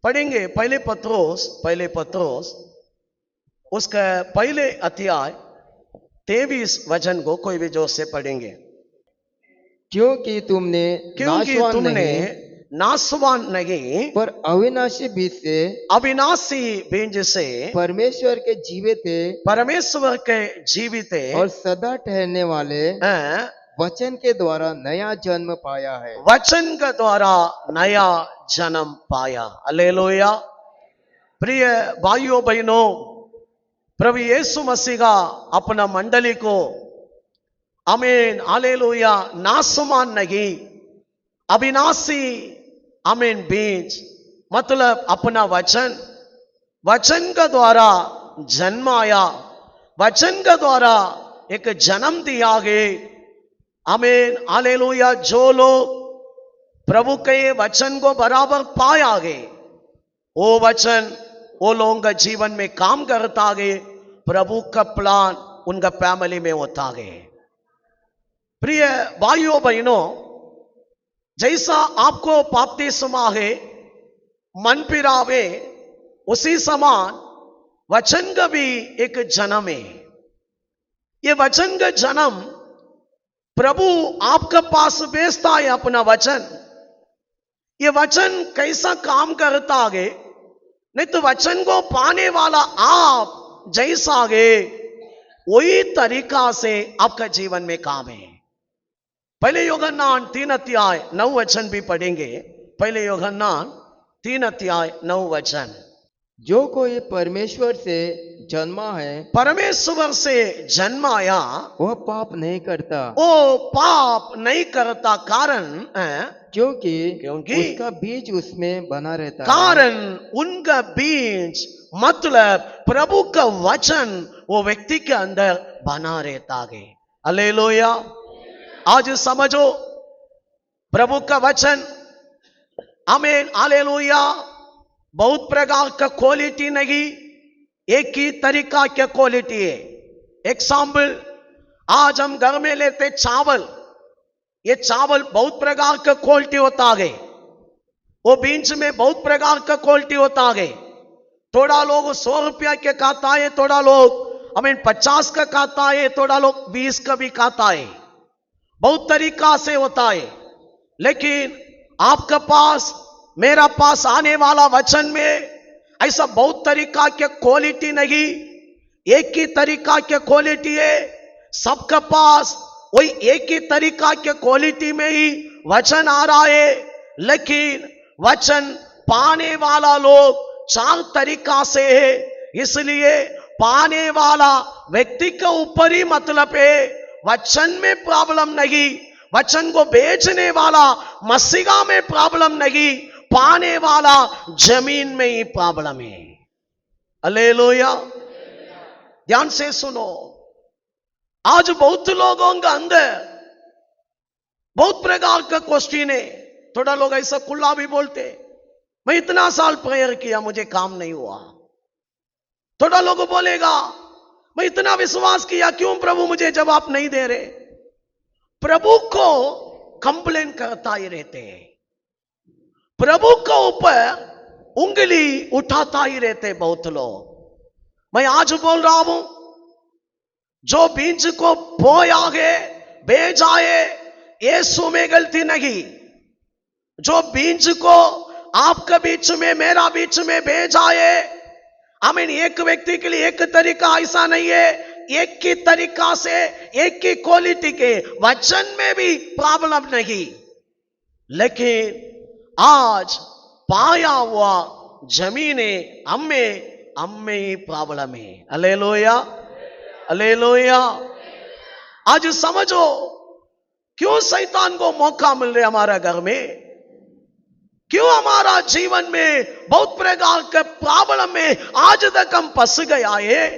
पढ़ेंगे पहले पत्रोस उसका पहले अध्याय 23 वचन को कोई भी जोर से पढ़ेंगे। क्योंकि तुमने नासवान नहीं पर अविनाशी बीज से अविनाशी बीज से परमेश्वर के जीवित और सदा ठहरने वाले वचन के द्वारा नया जन्म पाया है। वचन के द्वारा नया जन्म पाया। हालेलुया। प्रिय भाइयों बहनों, प्रभु यीशु मसीह का अपना मंडली को आमीन हालेलुया नासमान नहीं अविनाशी आमीन बीज मतलब अपना वचन के द्वारा जन्माया, वचन के द्वारा एक जन्म दिया गए। आमीन हालेलुया। जो लोग प्रभु के वचन को बराबर पाया गए, वो वचन वो लोगों का जीवन में काम करता गए, प्रभु का प्लान उनका फैमिली में होता गए। प्रिय भाइयों बहनों, जैसा आपको बपतिस्मा है मन फिरावे, उसी समान वचन का भी एक जन्म है। ये वचन का जन्म प्रभु आपके पास भेजता है अपना वचन। ये वचन कैसा काम करता आगे, नहीं तो वचन को पाने वाला आप जैसा आगे वही तरीका से आपका जीवन में काम है। पहले यूहन्ना 3 अध्याय 9 वचन भी पढ़ेंगे। पहले यूहन्ना 3 अध्याय 9 वचन। जो कोई परमेश्वर से जन्मा है, परमेश्वर से जन्माया, वह पाप नहीं करता। वो पाप नहीं करता। कारण क्योंकि उसका बीज उसमें बना रहता है। कारण उनका बीज मतलब प्रभु का वचन वो व्यक्ति के अंदर बना रहता है। हालेलुया। आज समझो, प्रभु का वचन आमीन हालेलुया बहुत प्रकार का क्वालिटी नहीं, एक ही तरीका क्या क्वालिटी है। एग्जाम्पल, आज हम घर में लेते चावल, ये चावल बहुत प्रकार का क्वालिटी होता है। वो बीज में बहुत प्रकार का क्वालिटी होता है। थोड़ा लोग 100 रुपया के खाता है, थोड़ा लोग 50 का खाता है, थोड़ा लोग 20 का भी खाता है। बहुत तरीका से होता है। लेकिन आपके पास मेरा पास आने वाला वचन में ऐसा बहुत तरीका के क्वालिटी नहीं, एक ही तरीका के क्वालिटी है। सबके पास वही एक ही तरीका के क्वालिटी में ही वचन आ रहा है। लेकिन वचन पाने वाला लोग 4 तरीका से है। इसलिए पाने वाला व्यक्ति के ऊपर ही मतलब है, वचन में प्रॉब्लम नहीं, वचन को बेचने वाला मसीहा में प्रॉब्लम नहीं, पाने वाला जमीन में ही प्रॉब्लम है। हालेलुया। ध्यान से सुनो, आज बहुत लोगों के अंदर बहुत प्रकार का क्वेश्चन है। थोड़ा लोग ऐसा खुला भी बोलते, मैं इतना साल प्रेयर किया मुझे काम नहीं हुआ। थोड़ा लोग बोलेगा, मैं इतना विश्वास किया, क्यों प्रभु मुझे जवाब नहीं दे रहे। प्रभु को कंप्लेन करता ही रहते हैं, प्रभु के ऊपर उंगली उठाता ही रहते बहुत लोग। मैं आज बोल रहा हूं, जो बीज को बोया है भेजा है, यीशु में गलती नहीं। जो बीज को आपके बीच में मेरा बीच में भेजा है, आमीन, एक व्यक्ति के लिए एक तरीका ऐसा नहीं है, एक ही तरीका से एक ही क्वालिटी के वचन में भी प्रॉब्लम नहीं। लेकिन आज पाया हुआ जमीने हमें ही प्रॉब्लम है। Hallelujah hallelujah. आज समझो क्यों शैतान को मौका मिल रहा है हमारा घर में, क्यों हमारा जीवन में बहुत प्रकार के प्रॉब्लम में आज तक हम फंस गया है।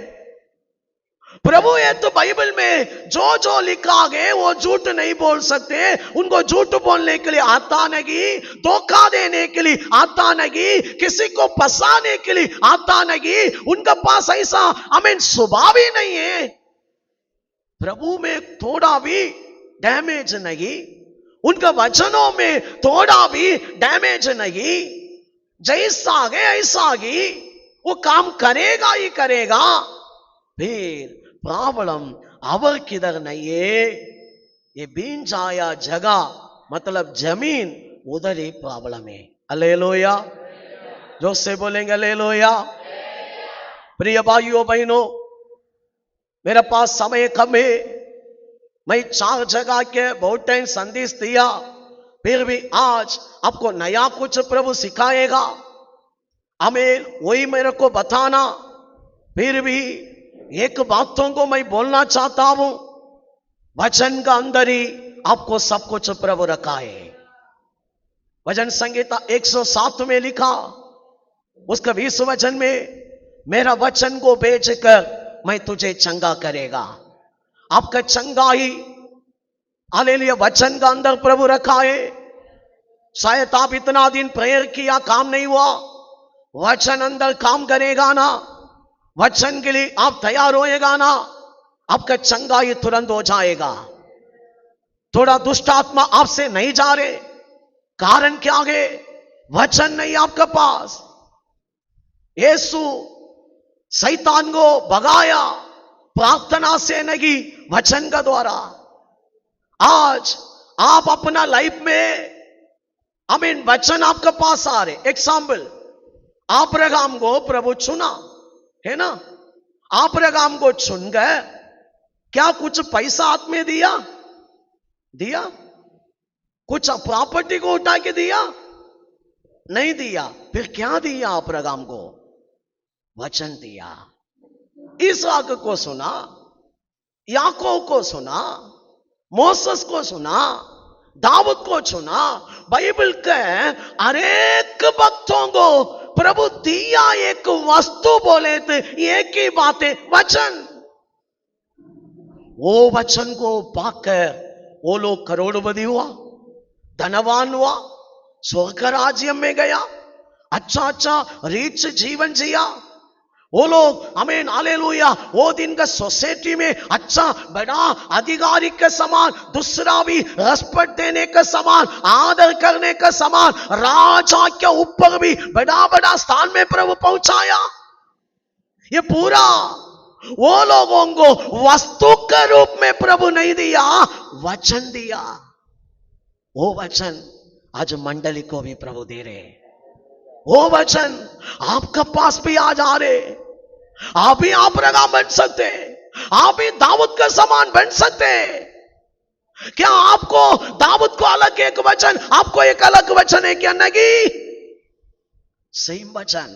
प्रभु ये तो बाइबल में जो जो लिखा गया वो झूठ नहीं बोल सकते। उनको झूठ बोलने के लिए आता नहीं, धोखा देने के लिए आता नहीं, किसी को फंसाने के लिए आता नहीं। उनका पास ऐसा आमीन स्वभाव ही नहीं है। प्रभु में थोड़ा भी डैमेज नहीं, उनका वचनों में थोड़ा भी डैमेज नहीं। जैसा आगे ऐसा आगे वो काम करेगा ही करेगा। फिर प्रॉब्लम अवर किधर नहीं है, ये बीज आया जगह मतलब जमीन, उधर ही प्रॉब्लम है। हालेलुया, जो से बोलेंगे हालेलुया। प्रिय भाइयों बहनों, मेरे पास समय कम है, मैं 4 जगह के बहुत टाइम संदेश दिया, फिर भी आज आपको नया कुछ प्रभु सिखाएगा। हमें वही मेरे को बताना। फिर भी एक बातों को मैं बोलना चाहता हूं, वचन का अंदर ही आपको सब कुछ प्रभु रखा है। भजन संगीता 107 में लिखा, उसका 20 वचन में, मेरा वचन को बेचकर मैं तुझे चंगा करेगा। आपका चंगा ही हालेलुया वचन का अंदर प्रभु रखा है। शायद आप इतना दिन प्रेयर किया, काम नहीं हुआ, वचन अंदर काम करेगा ना, वचन के लिए आप तैयार होएगा ना, आपका चंगा ही तुरंत हो जाएगा। थोड़ा दुष्ट आत्मा आपसे नहीं जा रहे, कारण क्या है? वचन नहीं आपके पास। यीशु शैतान को भगाया प्रार्थना से नहीं, वचन का द्वारा। आज आप अपना लाइफ में वचन आपके पास आ रहे। एग्जाम्पल, अब्राहम को प्रभु चुना है ना, अब्राहम को चुन गए, क्या कुछ पैसा हाथ में दिया? कुछ प्रॉपर्टी को उठा के दिया? नहीं दिया। फिर क्या दिया अब्राहम को? वचन दिया। इसहाक को सुना, याकूब को सुना, मोसेस को सुना, दाऊद को सुना। बाइबल के अनेक भक्तों को प्रभु दिया एक वस्तु, बोले थे एक ही बात है, वचन। वो वचन को पाकर वो लोग करोड़पति हुआ, धनवान हुआ, स्वर्ग राज्य में गया, अच्छा रिच जीवन जिया। वो लोग आमीन हालेलुया, वो दिन का सोसाइटी में अच्छा बड़ा अधिकारी के समान, दूसरा भी रेस्पेक्ट देने के समान, आदर करने के समान, राजा के ऊपर भी बड़ा बड़ा स्थान में प्रभु पहुंचाया। ये पूरा वो लोगों को वस्तु के रूप में प्रभु नहीं दिया, वचन दिया। वो वचन आज मंडली को भी प्रभु दे रहे। वो वचन आपके पास भी आज आ रहे। आप भी अब्राहम बन सकते, आप भी दाऊद के समान बन सकते। क्या आपको दाऊद को अलग एक वचन, आपको एक अलग वचन है क्या? नहीं, सेम वचन।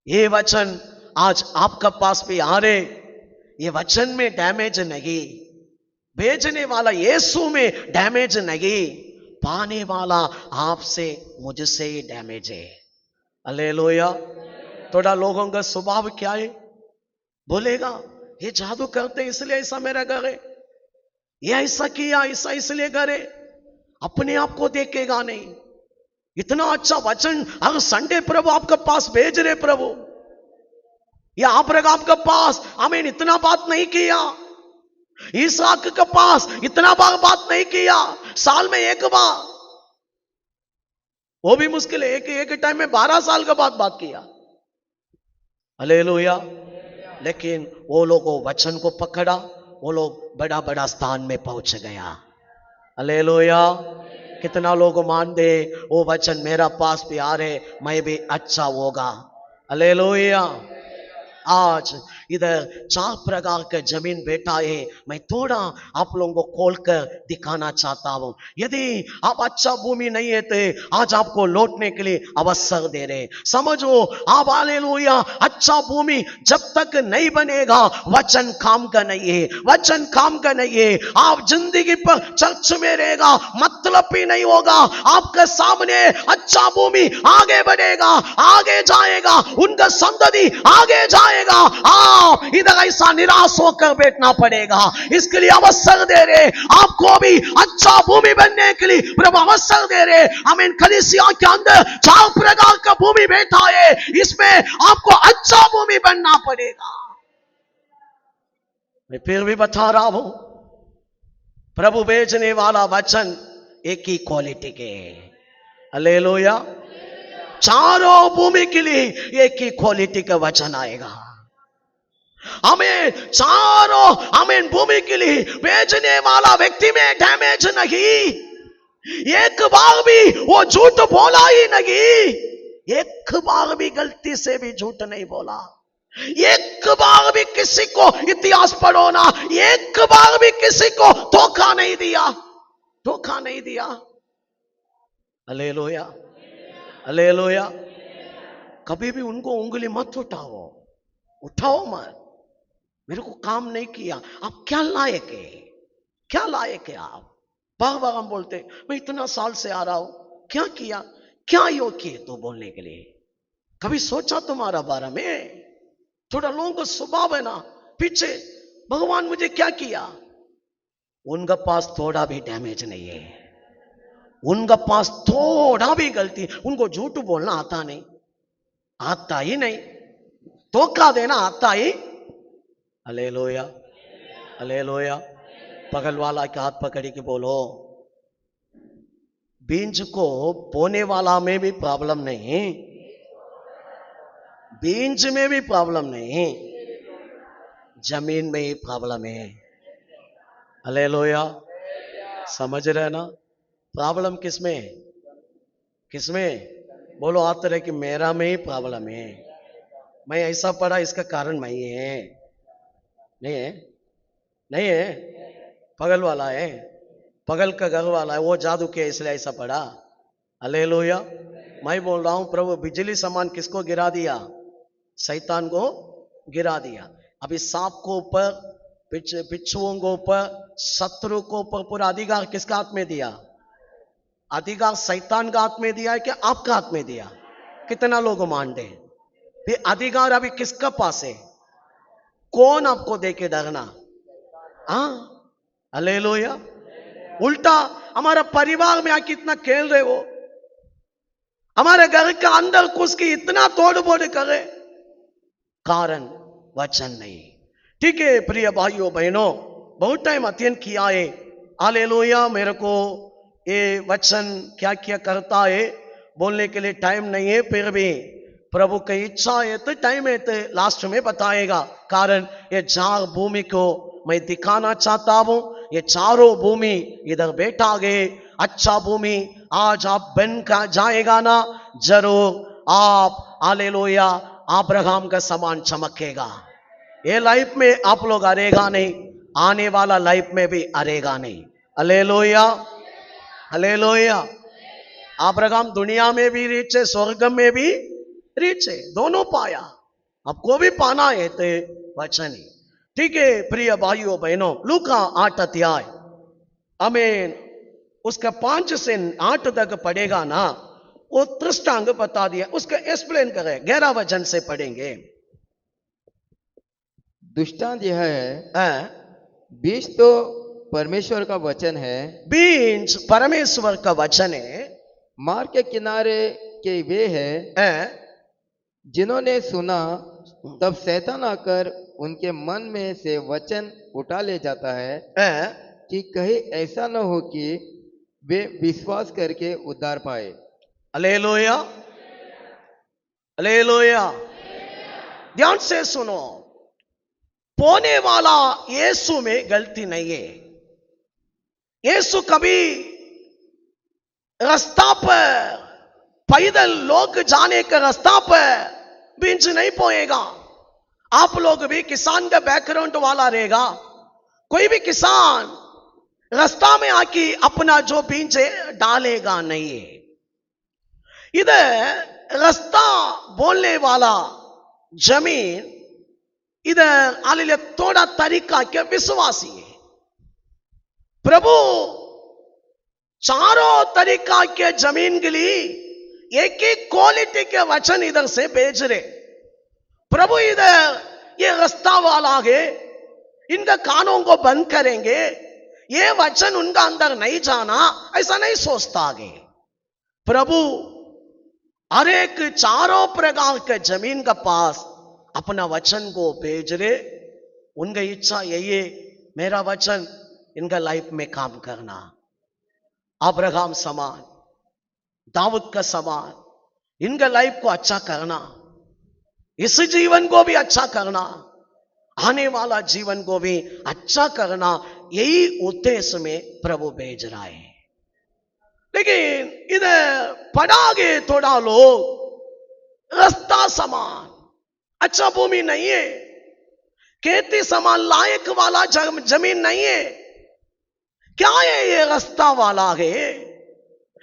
ये वचन आज आपके पास भी आ रहे। ये वचन में डैमेज नहीं, भेजने वाला यीशु में डैमेज नहीं, पाने वाला आपसे मुझसे ही डैमेज है। हालेलुया। थोड़ा लोगों का स्वभाव क्या है? बोलेगा ये जादू करते इसलिए ऐसा मेरा करे, ये ऐसा किया ऐसा इसलिए करे। अपने आप को देखेगा नहीं। इतना अच्छा वचन अगर संडे प्रभु आपके पास भेज रहे प्रभु, या अब्राहम के पास आमीन इतना बात नहीं किया, इसहाक के पास इतना बात नहीं किया, साल में एक बार, वो भी मुश्किल है, एक टाइम में 12 साल के बाद बात किया। हालेलुया। लेकिन वो लोगों वचन को पकड़ा, वो लोग बड़ा बड़ा स्थान में पहुंच गया। हालेलुया। कितना लोग मान दे वो वचन मेरा पास भी आ रहे, मैं भी अच्छा होगा। हालेलुया। आज इधर 4 प्रकार का जमीन बेटा है। मैं थोड़ा आप लोगों को खोलकर दिखाना चाहता हूं। यदि आप अच्छा भूमि नहीं है तो आज आपको लौटने के लिए अवसर दे रहे। समझो आप हालेलुया, अच्छा भूमि जब तक नहीं बनेगा वचन काम का नहीं है, वचन काम का नहीं है। आप जिंदगी पर चर्च में रहेगा मतलब भी नहीं होगा। आपके सामने अच्छा भूमि आगे बढ़ेगा, आगे जाएगा, उनका संतति आगे जाएगा। आप इधर ऐसा निराश होकर बैठना पड़ेगा। इसके लिए अवसर दे रहे, आपको भी अच्छा भूमि बनने के लिए प्रभु अवसर दे रहे। आमीन। कलीसिया के अंदर 4 प्रकार का भूमि बैठा है, इसमें आपको अच्छा भूमि बनना पड़ेगा। मैं फिर भी बता रहा हूं, प्रभु भेजने वाला वचन एक ही क्वालिटी के। हालेलुया। चारों भूमि के लिए एक ही क्वालिटी का वचन आएगा। हमें चारों हमें भूमि के लिए भेजने वाला व्यक्ति में डैमेज नहीं, एक बार भी वो झूठ बोला ही नहीं, एक बार भी गलती से भी झूठ नहीं बोला, एक बार भी किसी को, इतिहास पढ़ो ना, एक बार भी किसी को धोखा नहीं दिया, धोखा नहीं दिया। Hallelujah, hallelujah. कभी भी उनको उंगली मत उठाओ, उठाओ मत, मेरे को काम नहीं किया, आप क्या लायक है, क्या लायक है आप। बार बार हम बोलते मैं इतना साल से आ रहा हूं, क्या किया, क्या योग्य है तो बोलने के लिए। कभी सोचा तुम्हारा बारे में? थोड़ा लोगों को स्वभाव है ना पीछे, भगवान मुझे क्या किया। उनका पास थोड़ा भी डैमेज नहीं है, उनका पास थोड़ा भी गलती, उनको झूठ बोलना आता नहीं, आता ही नहीं, धोखा देना आता ही। Hallelujah, hallelujah. बगल वाला के हाथ पकड़ी के बोलो, बीज को बोने वाला में भी प्रॉब्लम नहीं, बीज में भी प्रॉब्लम नहीं, जमीन में ही प्रॉब्लम है। हालेलुया, समझ रहे ना? प्रॉब्लम किसमें, किसमें? बोलो हाथ रहे कि मेरा में ही प्रॉब्लम है, मैं ऐसा पढ़ा इसका कारण मैं ही है, नहीं है, नहीं है, पगल वाला है, पगल का घर वाला है, वो जादू किया इसलिए ऐसा पड़ा। हालेलुया। मैं बोल रहा हूं प्रभु बिजली समान किसको गिरा दिया? शैतान को गिरा दिया। अभी सांप को ऊपर, बिच्छुओं को ऊपर, शत्रु को ऊपर पूरा अधिकार किसका हाथ में दिया? अधिकार शैतान का हाथ में दिया है कि आपका हाथ में दिया? कितना लोग मानते हैं? ये अधिकार अभी किसका पास है? कौन आपको देके डरना? हाँ, हालेलुया। उल्टा हमारा परिवार में आके इतना खेल रहे हो, हमारे घर के अंदर घुस के इतना तोड़ फोड़ करे, कारण वचन नहीं। ठीक है प्रिय भाइयों बहनों, बहुत टाइम अध्ययन किया है, हालेलुया। मेरे को ये वचन क्या क्या करता है बोलने के लिए टाइम नहीं है, फिर भी प्रभु की इच्छा है तो टाइम है तो लास्ट में बताएगा। कारण ये चार भूमि को मैं दिखाना चाहता हूं, ये चारों भूमि इधर बैठा गए, अच्छा भूमि आज आप बन का जाएगा ना, जरूर आप हालेलुया अब्राहम का समान चमकेगा। ये लाइफ में आप लोग अरेगा नहीं, आने वाला लाइफ में भी अरेगा नहीं। Hallelujah, hallelujah. अब्राहम दुनिया में भी रिच है, स्वर्ग में भी रिच है, दोनों पाया, आपको भी पाना है तो वचन ही। ठीक है प्रिय भाइयों बहनों, लूका 8 अध्याय, आमीन, उसका 5 से 8 तक पढ़ेगा ना, वो दृष्टांत बता दिया, उसका एक्सप्लेन करे, 11 वचन से पढ़ेंगे। दृष्टांत यह है, बीज तो परमेश्वर का वचन है, बीज परमेश्वर का वचन है, मार्ग के किनारे के वे हैं जिन्होंने सुना, तब शैतान आकर उनके मन में से वचन उठा ले जाता है कि कहीं ऐसा न हो कि वे विश्वास करके उद्धार पाए। Hallelujah, hallelujah. ध्यान से सुनो, बोने वाला यीशु में गलती नहीं है। यीशु कभी रास्ता पर, पैदल लोग जाने का रास्ता पर बीज नहीं बोएगा। आप लोग भी किसान का बैकग्राउंड वाला रहेगा, कोई भी किसान रास्ता में आके अपना जो बीज है डालेगा नहीं है। इधर रास्ता बोलने वाला जमीन, इधर हालेलुया थोड़ा तरीका के विश्वासी है। प्रभु चारों तरीका के जमीन के लिए एक ही क्वालिटी के वचन इधर से भेज रहे। प्रभु इधर ये रास्ता वाला है, इनका कानों को बंद करेंगे, ये वचन उनका अंदर नहीं जाना, ऐसा नहीं सोचता आगे। प्रभु हर एक चारों प्रकार के जमीन का पास अपना वचन को भेज रहे। उनका इच्छा यही है, मेरा वचन इनका लाइफ में काम करना। अब्राहम समान, दाऊद का समान, इनका लाइफ को अच्छा करना, इस जीवन को भी अच्छा करना, आने वाला जीवन को भी अच्छा करना, यही उद्देश्य में प्रभु भेज रहा है। लेकिन इधर पढ़ागे थोड़ा लोग रास्ता समान, अच्छा भूमि नहीं है, खेती समान लायक वाला जमीन नहीं है, क्या है ये रास्ता वाला है।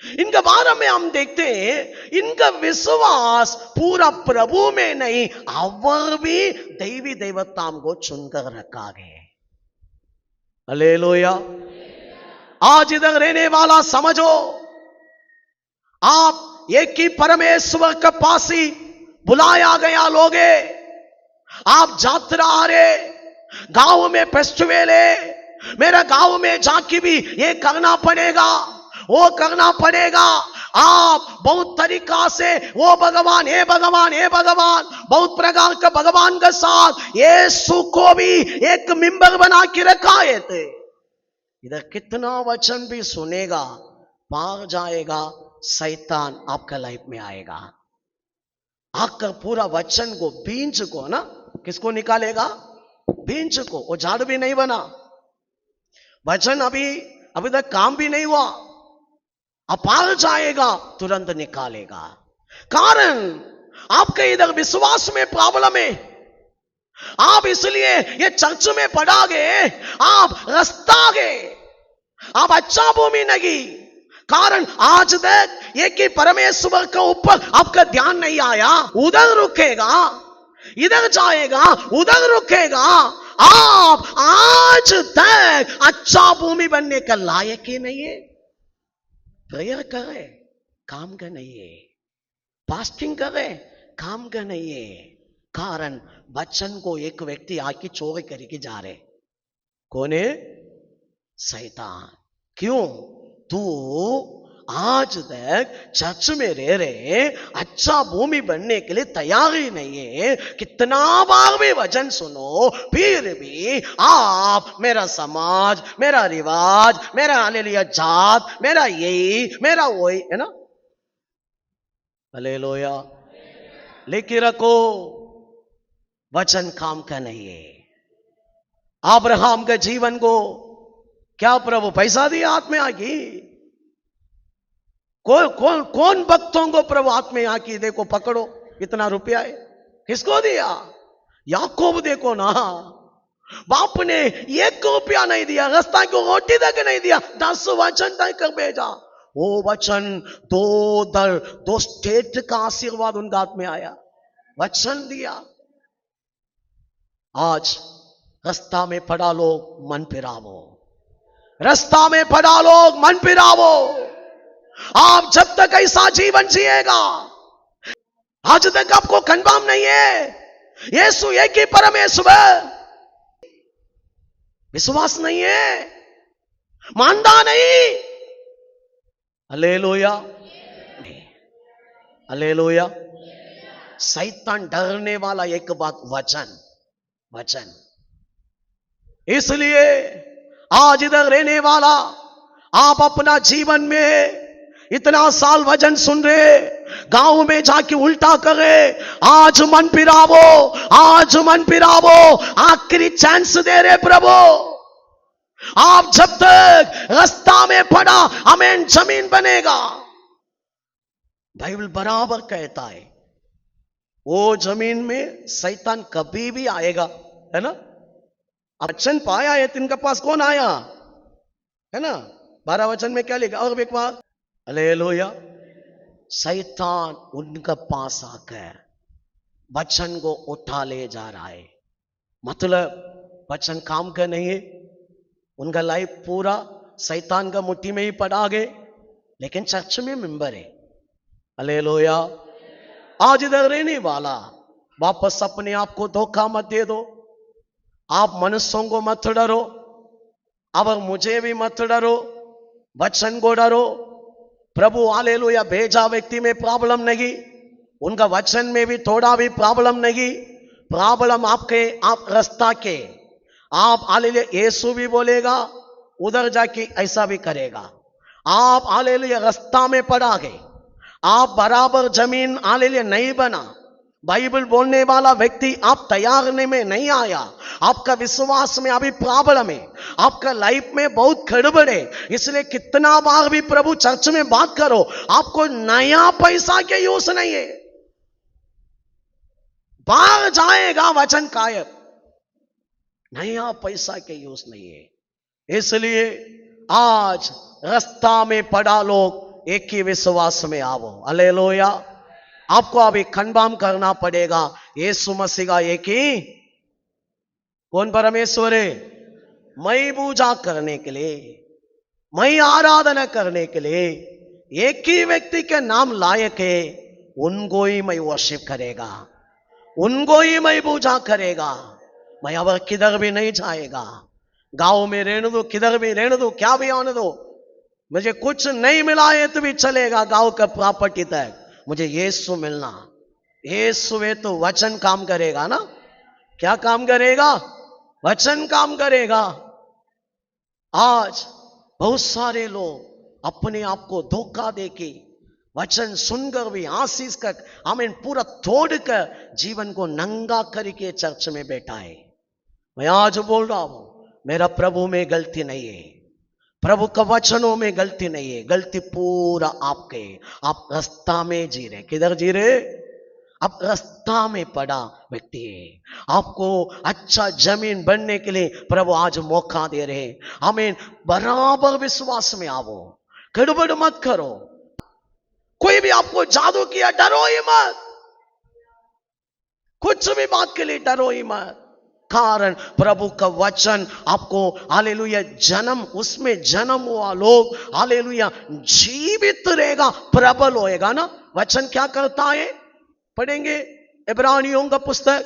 इनके बारे में हम देखते हैं, इनका विश्वास पूरा प्रभु में नहीं, और भी दैवी देवताओं को चुनकर रखा गया। हालेलुया। आज इधर रहने वाला समझो, आप एक ही परमेश्वर के पास ही बुलाया गया लोग है। आप जात्रा आ रहे, गांव में फेस्टिवल है, मेरा गांव में जाके भी ये करना पड़ेगा, वो करना पड़ेगा। आप बहुत तरीका से वो भगवान, हे भगवान, हे भगवान, बहुत प्रकार के भगवान के साथ यीशु को भी एक मेंबर बना के रखा है। इधर कितना वचन भी सुनेगा, पार जाएगा, शैतान आपका लाइफ में आएगा, आकर पूरा वचन को, बीज को ना, किसको निकालेगा? बीज को। वो झाड़ भी नहीं बना, वचन अभी तक काम भी नहीं हुआ, अपार जाएगा, तुरंत निकालेगा। कारण आपके इधर विश्वास में प्रॉब्लम है। आप इसलिए ये चर्च में पढ़ा गए, आप रास्ता गए, आप अच्छा भूमि नहीं। कारण आज तक एक ही परमेश्वर के ऊपर आपका ध्यान नहीं आया, उधर रुकेगा, इधर जाएगा, उधर रुकेगा। आप आज तक अच्छा भूमि बनने का लायक ही नहीं है। प्रेयर करे, काम का नहीं है, फास्टिंग करे, काम का नहीं है। कारण बच्चन को एक व्यक्ति आके चोरी करके जा रहे, कौन है? शैतान। क्यों? तू आज तक चर्च में रह रहे, अच्छा भूमि बनने के लिए तैयार ही नहीं है। कितना बार भी वचन सुनो, फिर भी आप मेरा समाज, मेरा रिवाज, मेरा हालेलुया जात, मेरा यही, मेरा वही, है ना? हालेलुया। लेके रखो, वचन काम का नहीं है। अब्राहम के जीवन को क्या प्रभु पैसा दिया हाथ में आकी? कौन भक्तों को प्रभु हाथ में आकी, देखो पकड़ो, इतना रुपया है, किसको दिया? याकूब देखो ना, बाप ने 1 रुपया नहीं दिया, रास्ता को रोटी तक नहीं दिया, 10 वचन तक कर भेजा। वो वचन 2 स्टेट का आशीर्वाद उनका हाथ में आया, वचन दिया। आज रास्ता में पड़ा लोग मन फिरावो, रास्ता में पड़ा लोग मन फिरावो। आप जब तक ऐसा जीवन जिएगा, आज तक आपको कन्फर्म नहीं है यीशु एक ही परमेश्वर, विश्वास नहीं है, मानता नहीं। Hallelujah, hallelujah. शैतान डरने वाला एक बात, वचन, वचन। इसलिए आज इधर रहने वाला, आप अपना जीवन में इतना साल वचन सुन रहे, गांव में जाके उल्टा करे, आज मन फिरावो, आज मन फिरावो, आखिरी चांस दे रहे प्रभु। आप जब तक रास्ता में पड़ा, हमें जमीन बनेगा। बाइबल बराबर कहता है, वो जमीन में शैतान कभी भी आएगा, है ना? वचन पाया है, तिनके पास कौन आया, है ना? 12 वचन में क्या लिखा? और एक बार, हालेलुया। शैतान उनके पास आकर वचन को उठा ले जा रहा है। मतलब वचन काम का नहीं है, उनका लाइफ पूरा शैतान का मुट्ठी में ही पड़ा गए, लेकिन चर्च में मेंबर है। हालेलुया। आज इधर रहने वाला, वापस अपने आप को धोखा मत दे दो। आप मनुष्यों को मत डरो, अब मुझे भी मत डरो, वचन को डरो। प्रभु हालेलुया भेजा व्यक्ति में प्रॉब्लम नहीं, उनका वचन में भी थोड़ा भी प्रॉब्लम नहीं। प्रॉब्लम आपके, आप रास्ता के, आप हालेलुया यीशु भी बोलेगा, उधर जाके ऐसा भी करेगा। आप हालेलुया रास्ता में पड़ा गए, आप बराबर जमीन आने लिए नहीं बना, बाइबल बोलने वाला व्यक्ति आप तैयार में नहीं आया, आपका विश्वास में अभी प्रॉब्लम है, आपका लाइफ में बहुत गड़बड़ है, इसलिए कितना बार भी प्रभु चर्च में बात करो, आपको नया पैसा के यूज नहीं है, बाहर जाएगा वचन कायब, नया पैसा के यूज नहीं है। इसलिए आज रास्ता में पड़ा लोग एक ही विश्वास में आओ, हालेलुया। आपको अभी खनबाम करना पड़ेगा, यीशु मसीह का एक ही कौन परमेश्वर है, मैं पूजा करने के लिए, मैं आराधना करने के लिए एक ही व्यक्ति के नाम लायक है, उनको ही मैं वर्शिप करेगा, उनको ही मैं पूजा करेगा, मैं अब किधर भी नहीं जाएगा, गांव में रहने दो, किधर भी रहने दो, क्या भी आने दो, मुझे कुछ नहीं मिला है तो भी चलेगा, गांव का प्रॉपर्टी तक मुझे यीशु मिलना, यीशु है तो वचन काम करेगा ना, क्या काम करेगा, वचन काम करेगा। आज बहुत सारे लोग अपने आप को धोखा देके वचन सुनकर भी आशीष का आमीन पूरा तोड़कर जीवन को नंगा करके चर्च में बैठा है। मैं आज बोल रहा हूं, मेरा प्रभु में गलती नहीं है, प्रभु का वचनों में गलती नहीं है, गलती पूरा आपके, आप रास्ता में जी रहे, किधर जी रहे, आप रास्ता में पड़ा व्यक्ति है, आपको अच्छा जमीन बनने के लिए प्रभु आज मौका दे रहे, हमें बराबर विश्वास में आओ, गड़बड़ मत करो, कोई भी आपको जादू किया डरो ही मत, कुछ भी बात के लिए डरो ही मत, कारण प्रभु का वचन आपको हालेलुया जन्म, उसमें जन्म हुआ लोग हालेलुया जीवित रहेगा, प्रबल होएगा ना। वचन क्या करता है, पढ़ेंगे इब्रानियों का पुस्तक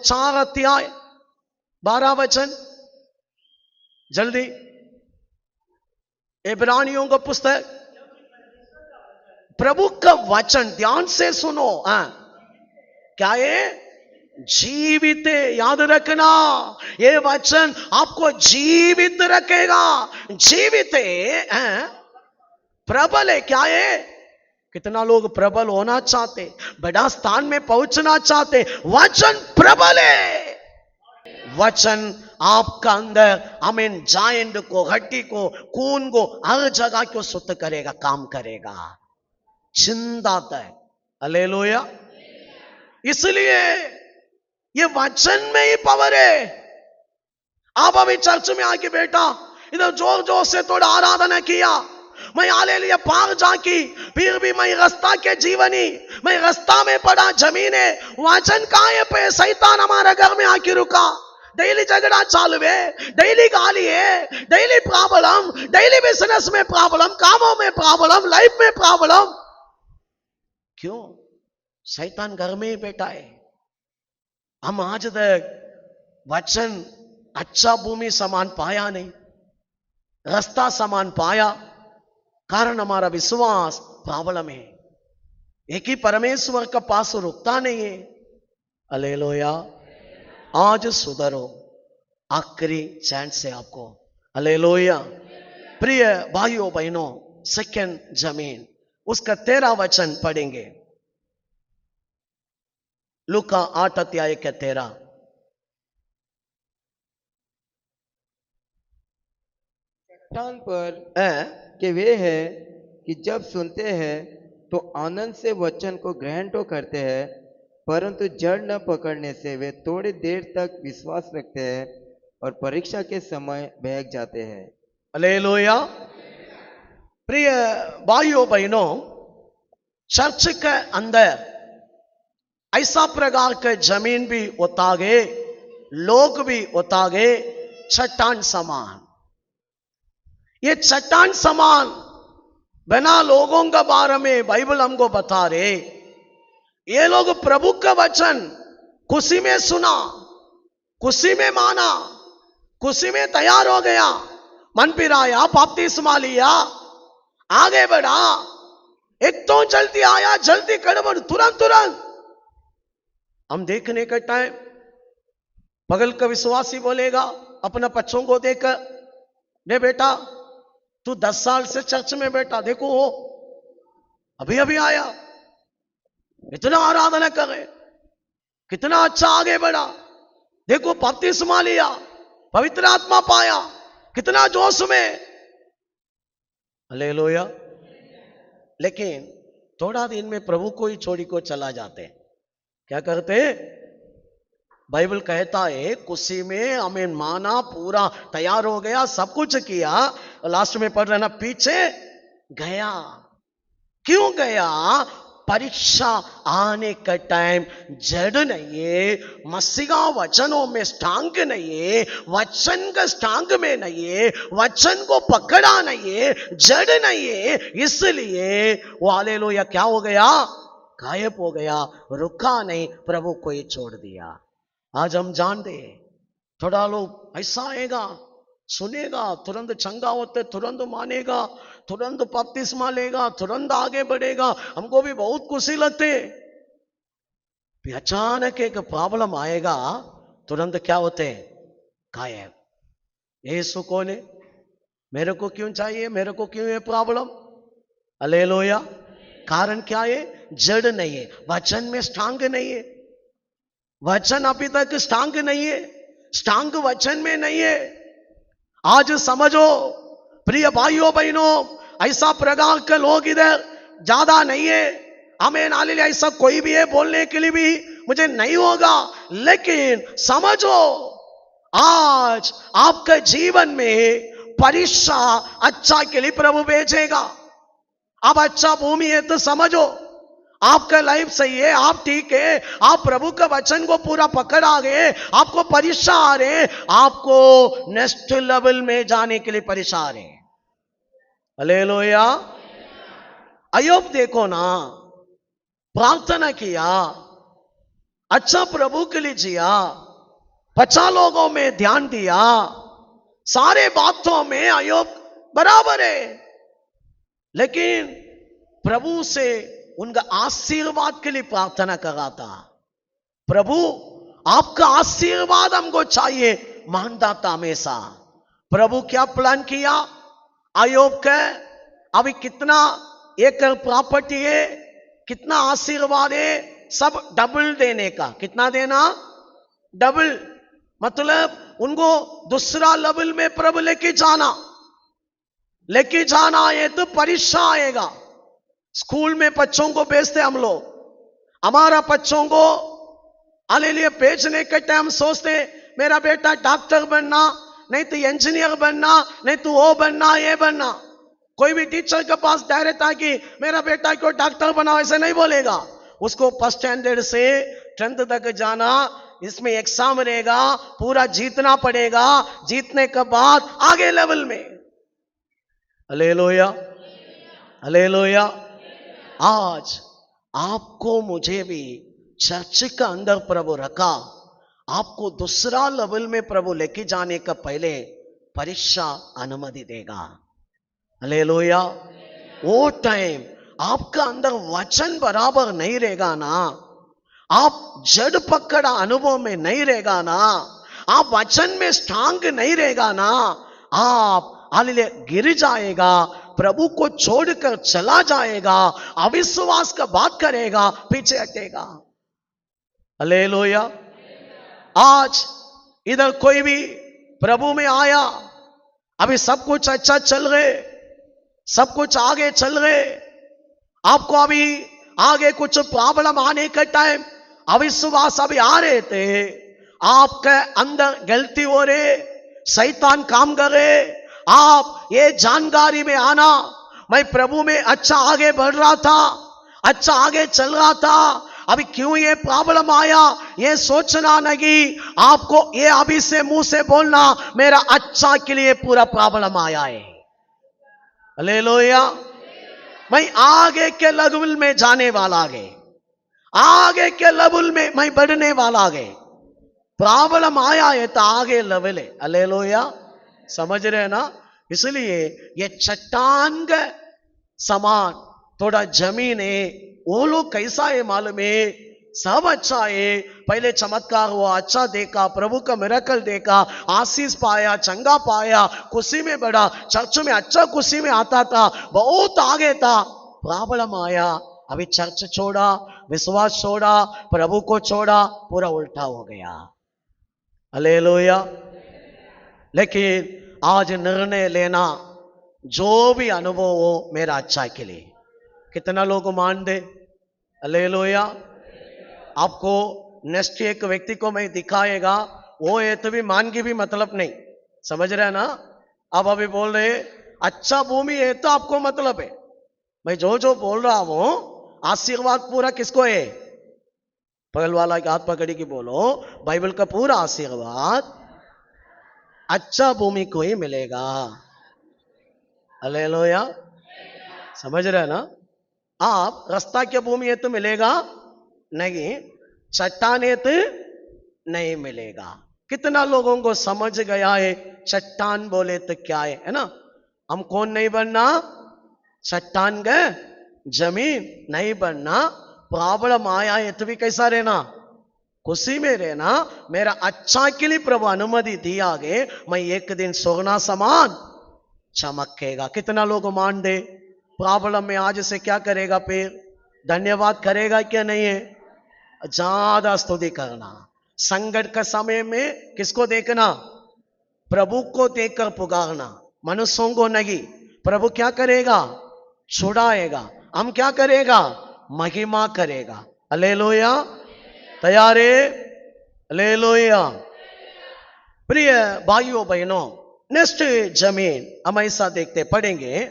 4 अध्याय 12 वचन, जल्दी इब्रानियों का पुस्तक, प्रभु का वचन ध्यान से सुनो, क्या है, जीवित है, याद रखना, ये वचन आपको जीवित रखेगा, जीवित है, प्रबल है, क्या है, कितना लोग प्रबल होना चाहते, बड़ा स्थान में पहुंचना चाहते, वचन प्रबल है, वचन आपका अंदर आमीन जाइंट को, हड्डी को, खून को, हर जगह को शुद्ध करेगा, काम करेगा, जिंदा है, हालेलुया। इसलिए ये वचन में ही पावर है। आप अभी चर्च में आके बैठा, इधर जोर जोर से थोड़ा आराधना किया, मैं हालेलुया पार जाकी, फिर भी मैं रास्ता के जीवनी, मैं रास्ता में पड़ा जमीन है, वचन कहां है पे, शैतान हमारे घर में आके रुका, डेली झगड़ा चालू है, डेली गाली है, डेली प्रॉब्लम, डेली बिजनेस में प्रॉब्लम, कामों में प्रॉब्लम, लाइफ में प्रॉब्लम, क्यों, शैतान घर में ही बैठा है। हम आज तक वचन अच्छा भूमि समान पाया नहीं, रास्ता समान पाया, कारण हमारा विश्वास प्रॉब्लम है, एक ही परमेश्वर का पास रुकता नहीं है, हालेलुया। आज सुधरो, आखिरी चांस से आपको, हालेलुया। प्रिय भाइयों बहनों, सेकंड जमीन, उसका 13 वचन पढ़ेंगे, लूका 8 अध्याय के 13। चट्टान पर के वे है कि जब सुनते हैं तो आनंद से वचन को ग्रहण तो करते हैं, परंतु जड़ न पकड़ने से वे थोड़ी देर तक विश्वास रखते हैं और परीक्षा के समय बहक जाते हैं, हालेलुया। प्रिय भाइयों बहनों, चर्च के अंदर ऐसा प्रकार के जमीन भी होता गए, लोग भी होता गए, चट्टान समान, ये चट्टान समान बिना लोगों के बारे में बाइबल हमको बता रहे, ये लोग प्रभु का वचन खुशी में सुना, खुशी में माना, खुशी में तैयार हो गया, मन फिराया, बपतिस्मा लिया, आगे बढ़ा, एक तो जल्दी आया, जल्दी गड़बड़, तुरंत तुरंत। हम देखने का टाइम बगल का विश्वासी बोलेगा अपना बच्चों को देखकर, ने बेटा तू 10 साल से चर्च में बैठा, देखो वो अभी अभी आया, इतना आराधना करे, कितना अच्छा आगे बढ़ा, देखो बपतिस्मा लिया, पवित्र आत्मा पाया, कितना जोश में। हालेलुया। लेकिन थोड़ा दिन में प्रभु को ही छोड़ी को चला जाते। क्या करते? बाइबल कहता है कुशी में हमें माना, पूरा तैयार हो गया, सब कुछ किया, लास्ट में पढ़ रहे ना, पीछे गया। क्यों गया? परीक्षा आने का टाइम जड़ नहीं है, मसीहा वचनों में स्ट्रांग नहीं है, वचन का स्ट्रांग में नहीं है, वचन को पकड़ा नहीं है, जड़ नहीं है, इसलिए वो हालेलुया क्या हो गया? गायब हो गया, रुका नहीं, प्रभु को ही छोड़ दिया। आज हम जानते हैं थोड़ा लोग ऐसा आएगा, सुनेगा, तुरंत चंगा होते, तुरंत मानेगा, तुरंत बपतिस्मा लेगा, तुरंत आगे बढ़ेगा, हमको भी बहुत खुशी लगती है। फिर अचानक एक प्रॉब्लम आएगा, तुरंत क्या होते हैं? गायब। यीशु कौन है? मेरे को क्यों चाहिए? मेरे को क्यों ये प्रॉब्लम? हालेलुया। कारण क्या है? जड़ नहीं है, वचन में स्ट्रांग नहीं है, वचन अभी तक स्ट्रांग नहीं है, स्ट्रांग वचन में नहीं है। आज समझो प्रिय भाइयों बहनों, ऐसा प्रकार के लोग इधर ज्यादा नहीं है, हमें नाले ऐसा कोई भी है बोलने के लिए भी मुझे नहीं होगा, लेकिन समझो आज आपके जीवन में परीक्षा अच्छा के लिए प्रभु भेजेगा। अब अच्छा भूमि है तो समझो आपका लाइफ सही है, आप ठीक है, आप प्रभु का वचन को पूरा पकड़ आ गए, आपको परीक्षा आ रहे, आपको नेक्स्ट लेवल में जाने के लिए परीक्षा आ रहे। हालेलुया। अय्यूब देखो ना, प्रार्थना किया, अच्छा प्रभु के लिए जिया, 50 लोगों में ध्यान दिया, सारे बातों में अय्यूब बराबर है, लेकिन प्रभु से उनका आशीर्वाद के लिए प्रार्थना करा था। प्रभु आपका आशीर्वाद हमको चाहिए, मानता था हमेशा। प्रभु क्या प्लान किया? अय्यूब का अभी कितना एकड़ प्रॉपर्टी है, कितना आशीर्वाद है, सब डबल देने का। कितना देना? डबल। मतलब उनको दूसरा लेवल में प्रभु लेके जाना है तो परीक्षा आएगा। स्कूल में बच्चों को भेजते हम लोग, हमारा बच्चों को हालेलुया भेजने के टाइम सोचते मेरा बेटा डॉक्टर बनना, नहीं तो इंजीनियर बनना, नहीं तो वो बनना, ये बनना। कोई भी टीचर के पास डायरेक्ट आके मेरा बेटा को डॉक्टर बनाओ ऐसे नहीं बोलेगा, उसको फर्स्ट स्टैंडर्ड से 10th तक जाना, इसमें एग्जाम रहेगा, पूरा जीतना पड़ेगा, जीतने के बाद आगे लेवल में। Hallelujah, hallelujah. आज आपको मुझे भी चर्च का अंदर प्रभु रखा, आपको दूसरा लेवल में प्रभु लेके जाने का पहले परीक्षा अनुमति देगा। हालेलुया। वो टाइम आपका अंदर वचन बराबर नहीं रहेगा ना, आप जड़ पकड़ा अनुभव में नहीं रहेगा ना, आप वचन में स्ट्रांग नहीं रहेगा ना, आप हालेलुया गिर जाएगा, प्रभु को छोड़कर चला जाएगा, अविश्वास का बात करेगा, पीछे हटेगा। हालेलुया। आज इधर कोई भी प्रभु में आया, अभी सब कुछ अच्छा चल रहे, सब कुछ आगे चल रहे, आपको अभी आगे कुछ प्रॉब्लम आने का टाइम अविश्वास अभी आ रहे थे, आपके अंदर गलती हो रहे, शैतान काम कर रहे, आप ये जानकारी में आना मैं प्रभु में अच्छा आगे बढ़ रहा था, अच्छा आगे चल रहा था, अभी क्यों ये प्रॉब्लम आया, ये सोचना नहीं, आपको ये अभी से मुंह से बोलना मेरा अच्छा के लिए पूरा प्रॉब्लम आया है। हालेलुया। मैं आगे के लेवल में जाने वाला गे, आगे के लेवल में मैं बढ़ने वाला गे। प्रॉब्लम आया है तो आगे लेवल है। हालेलुया। समझ रहे ना? इसलिए ये चट्टान का समान थोड़ा जमीन है, वो लोग कैसा है मालूम है, सब अच्छा है, पहले चमत्कार हुआ, अच्छा देखा, प्रभु का मिरेकल देखा, आशीष पाया, चंगा पाया, खुशी में बढ़ा, चर्च में अच्छा खुशी में आता था, बहुत आगे था, प्रॉब्लम आया, अभी चर्च छोड़ा, विश्वास छोड़ा, प्रभु को छोड़ा, पूरा उल्टा हो गया। हालेलुया। लेकिन आज निर्णय लेना, जो भी अनुभव हो मेरा अच्छा के लिए। कितना लोग मान दे? हालेलुया। आपको नेक्स्ट एक व्यक्ति को मैं दिखाएगा, वो है तो भी मान की भी मतलब नहीं, समझ रहे हैं ना? आप अभी बोल रहे अच्छा भूमि है तो आपको मतलब है। मैं जो जो बोल रहा हूं आशीर्वाद पूरा किसको है? बगल वाला के हाथ पकड़ी की बोलो, बाइबल का पूरा आशीर्वाद अच्छा भूमि को ही मिलेगा। हालेलुया। समझ रहे हैं ना? आप रास्ता क्या भूमि है तो मिलेगा नहीं, चट्टान है तो नहीं मिलेगा। कितना लोगों को समझ गया है चट्टान बोले तो क्या है ना? हम कौन नहीं बनना? चट्टान गए जमीन नहीं बनना। प्रॉब्लम आया है तो भी कैसा रहना? खुशी में रहना। मेरा अच्छा के लिए प्रभु अनुमति दिया आगे, मैं एक दिन सोना समान चमकेगा। कितना लोग मान दे? प्रॉब्लम में आज से क्या करेगा? फिर धन्यवाद करेगा क्या नहीं है? ज्यादा स्तुति करना। संकट का समय में किसको देखना? प्रभु को देखकर पुकारना, मनुष्यों को नहीं। प्रभु क्या करेगा? छुड़ाएगा। हम क्या करेगा? महिमा करेगा। हालेलुया। तैयार है? हालेलुया। प्रिय भाइयों बहनों, नेक्स्ट जमीन हम ऐसा देखते पढ़ेंगे,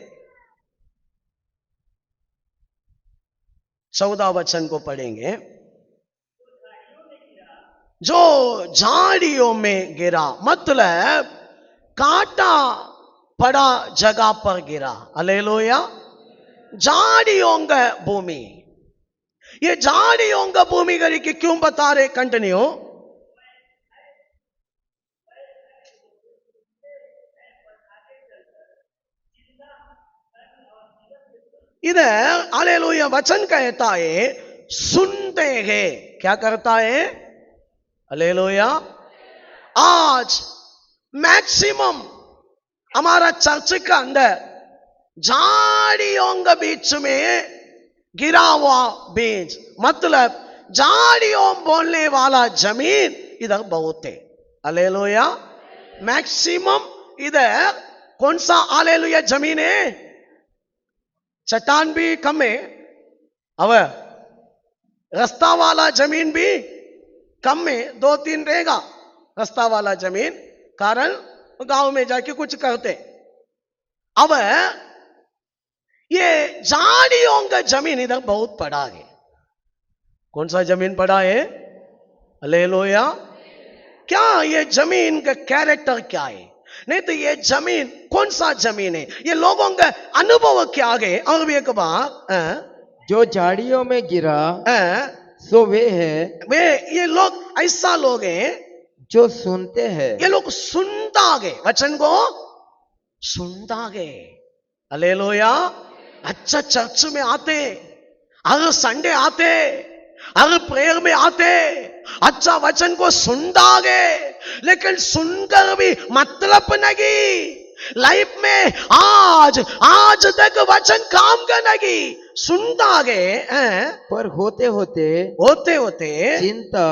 14 वचन को पढ़ेंगे। जो झाड़ियों में गिरा, मतलब कांटा पड़ा जगह पर गिरा। हालेलुया। झाड़ियों का भूमि, ये झाड़ियों का भूमि करके क्यों बता रहे? कंटिन्यू। इधर हालेलुया वचन कहता है सुनते हैं। क्या करता है? हालेलुया। आज मैक्सिमम हमारा चर्च का अंदर झाड़ियों के बीच में गिरा हुआ बीज, मतलब झाड़ियों बोलने वाला जमीन इधर बहुत है। हालेलुया। मैक्सिमम इधर कौन सा हालेलुया जमीन है? चट्टान भी कम है, अब रास्ता वाला जमीन भी कम में 2-3 रहेगा। रास्ता वाला जमीन कारण गांव में जाके कुछ करते। अब ये झाड़ियों का जमीन इधर बहुत पड़ा है। कौन सा जमीन पड़ा है? हालेलुया। क्या ये जमीन का कैरेक्टर क्या है? नहीं तो ये जमीन कौन सा जमीन है? ये लोगों का अनुभव क्या है? और भी एक बात, जो झाड़ियों में गिरा सो वे है, वे ये लोग ऐसा लोग हैं जो सुनते हैं। ये लोग सुनता गए, वचन को सुनता गए। हालेलुया। अच्छा चर्च में आते, हर संडे आते, हर प्रेयर में आते, अच्छा वचन को सुनता गए, लेकिन सुनकर भी मतलब नहीं। लाइफ में आज तक वचन काम का नहीं, सुनता गए पर होते होते चिंता,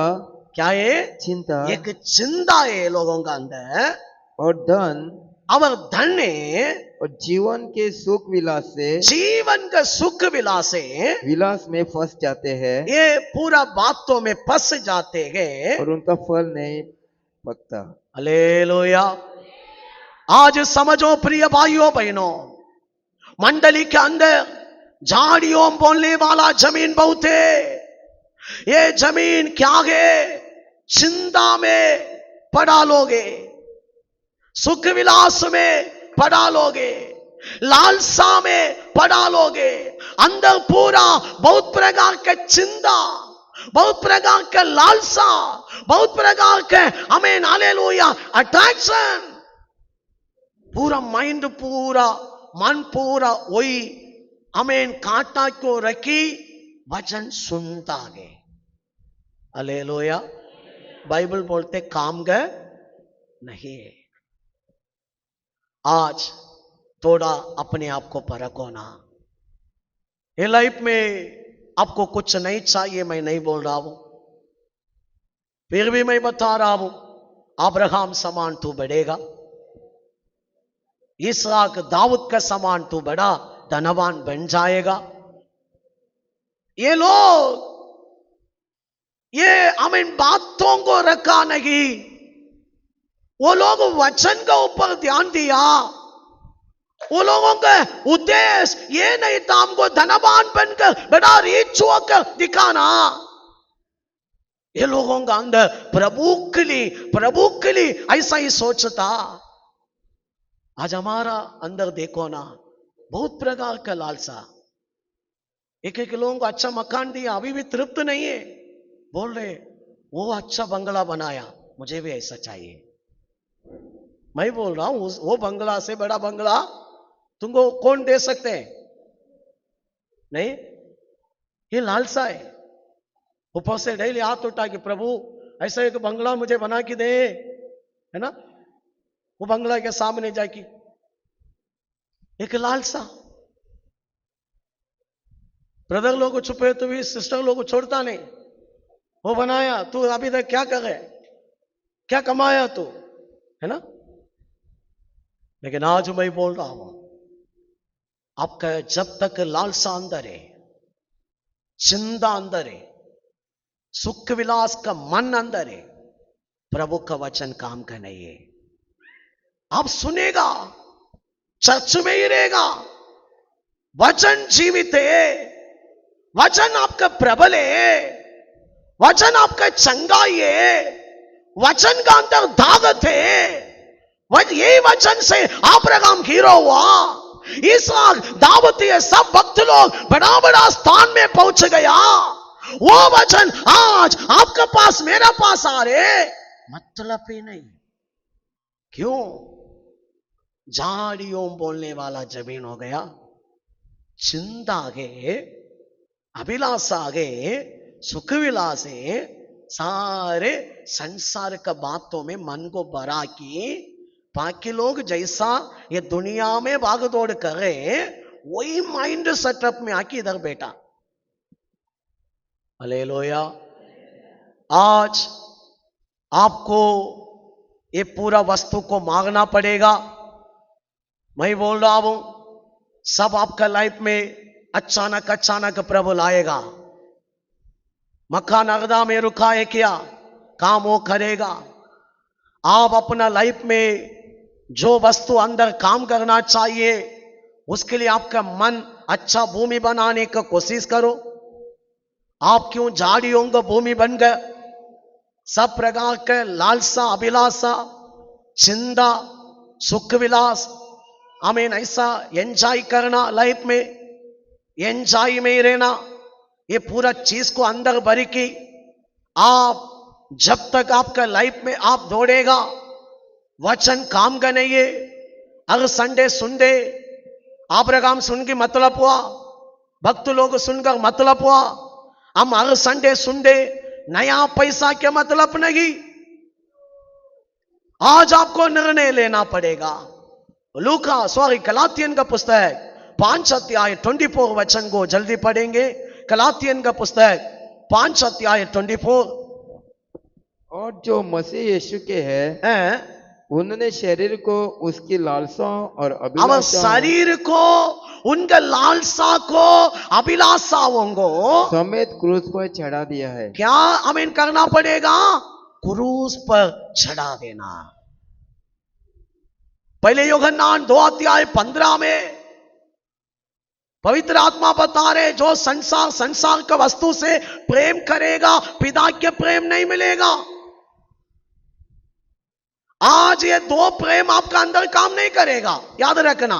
क्या है? चिंता एक चिंता है लोगों का अंदर, और धन और धन है, और जीवन के सुख विलास से, जीवन का सुख विलास में फंस जाते हैं। ये पूरा बातों में फंस जाते हैं और उनका फल नहीं पकता। हालेलुया। आज समझो प्रिय भाइयों बहनों, मंडली के अंदर झाड़ियों बोलने वाला जमीन बहुत है। ये जमीन क्या है? चिंता में पड़ा लोगे, सुख विलास में पड़ा लोगे, लालसा में पड़ा लोगे। अंदर पूरा बहुत प्रकार का चिंता, बहुत प्रकार का लालसा, बहुत प्रकार के हमें हालेलुया अट्रैक्शन, पूरा माइंड, पूरा मन, पूरा वही हमें कांटा को रखी वचन सुनता गए। हालेलुया। बाइबल बोलते काम गए नहीं है। आज थोड़ा अपने आप को परखो ना। ये लाइफ में आपको कुछ नहीं चाहिए, मैं नहीं बोल रहा हूं, फिर भी मैं बता रहा हूं, अब्राहम समान तू बढ़ेगा, इसहाक दाऊद का समान तू बड़ा धनवान बन जाएगा। ये लोग ये इन बातों को रखा नहीं, वो लोग वचन के ऊपर ध्यान दिया। वो लोगों का उद्देश्य ये नहीं था हमको धनवान बनकर बड़ा रिच होकर दिखाना। ये लोगों का अंदर प्रभु के लिए ऐसा ही सोचता। आज हमारा अंदर देखो ना, बहुत प्रकार का लालसा। एक एक लोगों को अच्छा मकान दिया, अभी भी तृप्त नहीं है, बोल रहे वो अच्छा बंगला बनाया, मुझे भी ऐसा चाहिए। मैं बोल रहा हूं वो बंगला से बड़ा बंगला तुमको कौन दे सकते हैं? नहीं, ये लालसा है। ऊपर से डेली हाथ उठा कि प्रभु ऐसा एक बंगला मुझे बना के दे, है ना, वो बंगला के सामने जाके एक लालसा। ब्रदर लोग को छुपे तो भी सिस्टर लोग को छोड़ता नहीं। वो बनाया, तू अभी तक क्या करे, क्या कमाया तू, है ना। लेकिन आज मैं बोल रहा हूं, आपका जब तक लालसा अंदर है, चिंता अंदर है, सुख विलास का मन अंदर है, प्रभु का वचन काम का नहीं है। आप सुनेगा, चर्च में ही रहेगा, वचन जीवित है, वचन आपका प्रबल है, वचन आपका चंगाई है, वचन का अंदर ताकत है। यही वचन से अब्राहम हीरो हुआ, इसहाक दाऊद, ये सब भक्त लोग बड़ा बड़ा स्थान में पहुंच गया। वो वचन आज आपके पास मेरे पास आ रहे, मतलब ही नहीं। क्यों? झाड़ियों बोलने वाला जमीन हो गया, चिंता आ गए, अभिलाषा आ गए, सुख विलास है, सारे संसार का बातों में मन को भरा कि बाकी लोग जैसा ये दुनिया में भाग दौड़ करे वही माइंड सेटअप में आके इधर बैठा। हालेलुया। आज आपको ये पूरा वस्तु को मांगना पड़ेगा। मैं बोल रहा हूं, सब आपका लाइफ में अचानक प्रभु लाएगा। मक्खा नगदा में रुका है क्या, काम वो करेगा। आप अपना लाइफ में जो वस्तु अंदर काम करना चाहिए, उसके लिए आपका मन अच्छा भूमि बनाने का कोशिश करो। आप क्यों झाड़ियों का भूमि बन गए? सब प्रकार के लालसा, अभिलाषा, चिंता, सुख विलास, ऐसा एंजॉय करना, लाइफ में एंजॉय में ही रहना, ये पूरा चीज को अंदर भरी की आप जब तक आपका लाइफ में आप दौड़ेगा, वचन काम का नहीं है। हर संडे सुन दे, अब्राहम सुन के मतलब हुआ, भक्त लोग सुनकर मतलब हुआ, हम हर संडे सुन दे, नया पैसा के मतलब नहीं। आज आपको निर्णय लेना पड़ेगा। गलातियन का पुस्तक 5 अध्याय 24 वचन को जल्दी पढ़ेंगे। गलातियन का पुस्तक 5 अध्याय 24। और जो मसीह यीशु के हैं उन्होंने शरीर को उसकी लालसाओं और अभिलाषाओं, शरीर को उनका लालसा को अभिलाषाओं को समेत क्रूस पर चढ़ा दिया है। क्या हमें करना पड़ेगा? क्रूस पर चढ़ा देना। पहले यूहन्ना 2 अध्याय 15 में पवित्र आत्मा बता रहे, जो संसार का वस्तु से प्रेम करेगा, पिता के प्रेम नहीं मिलेगा। आज ये 2 प्रेम आपका अंदर काम नहीं करेगा, याद रखना।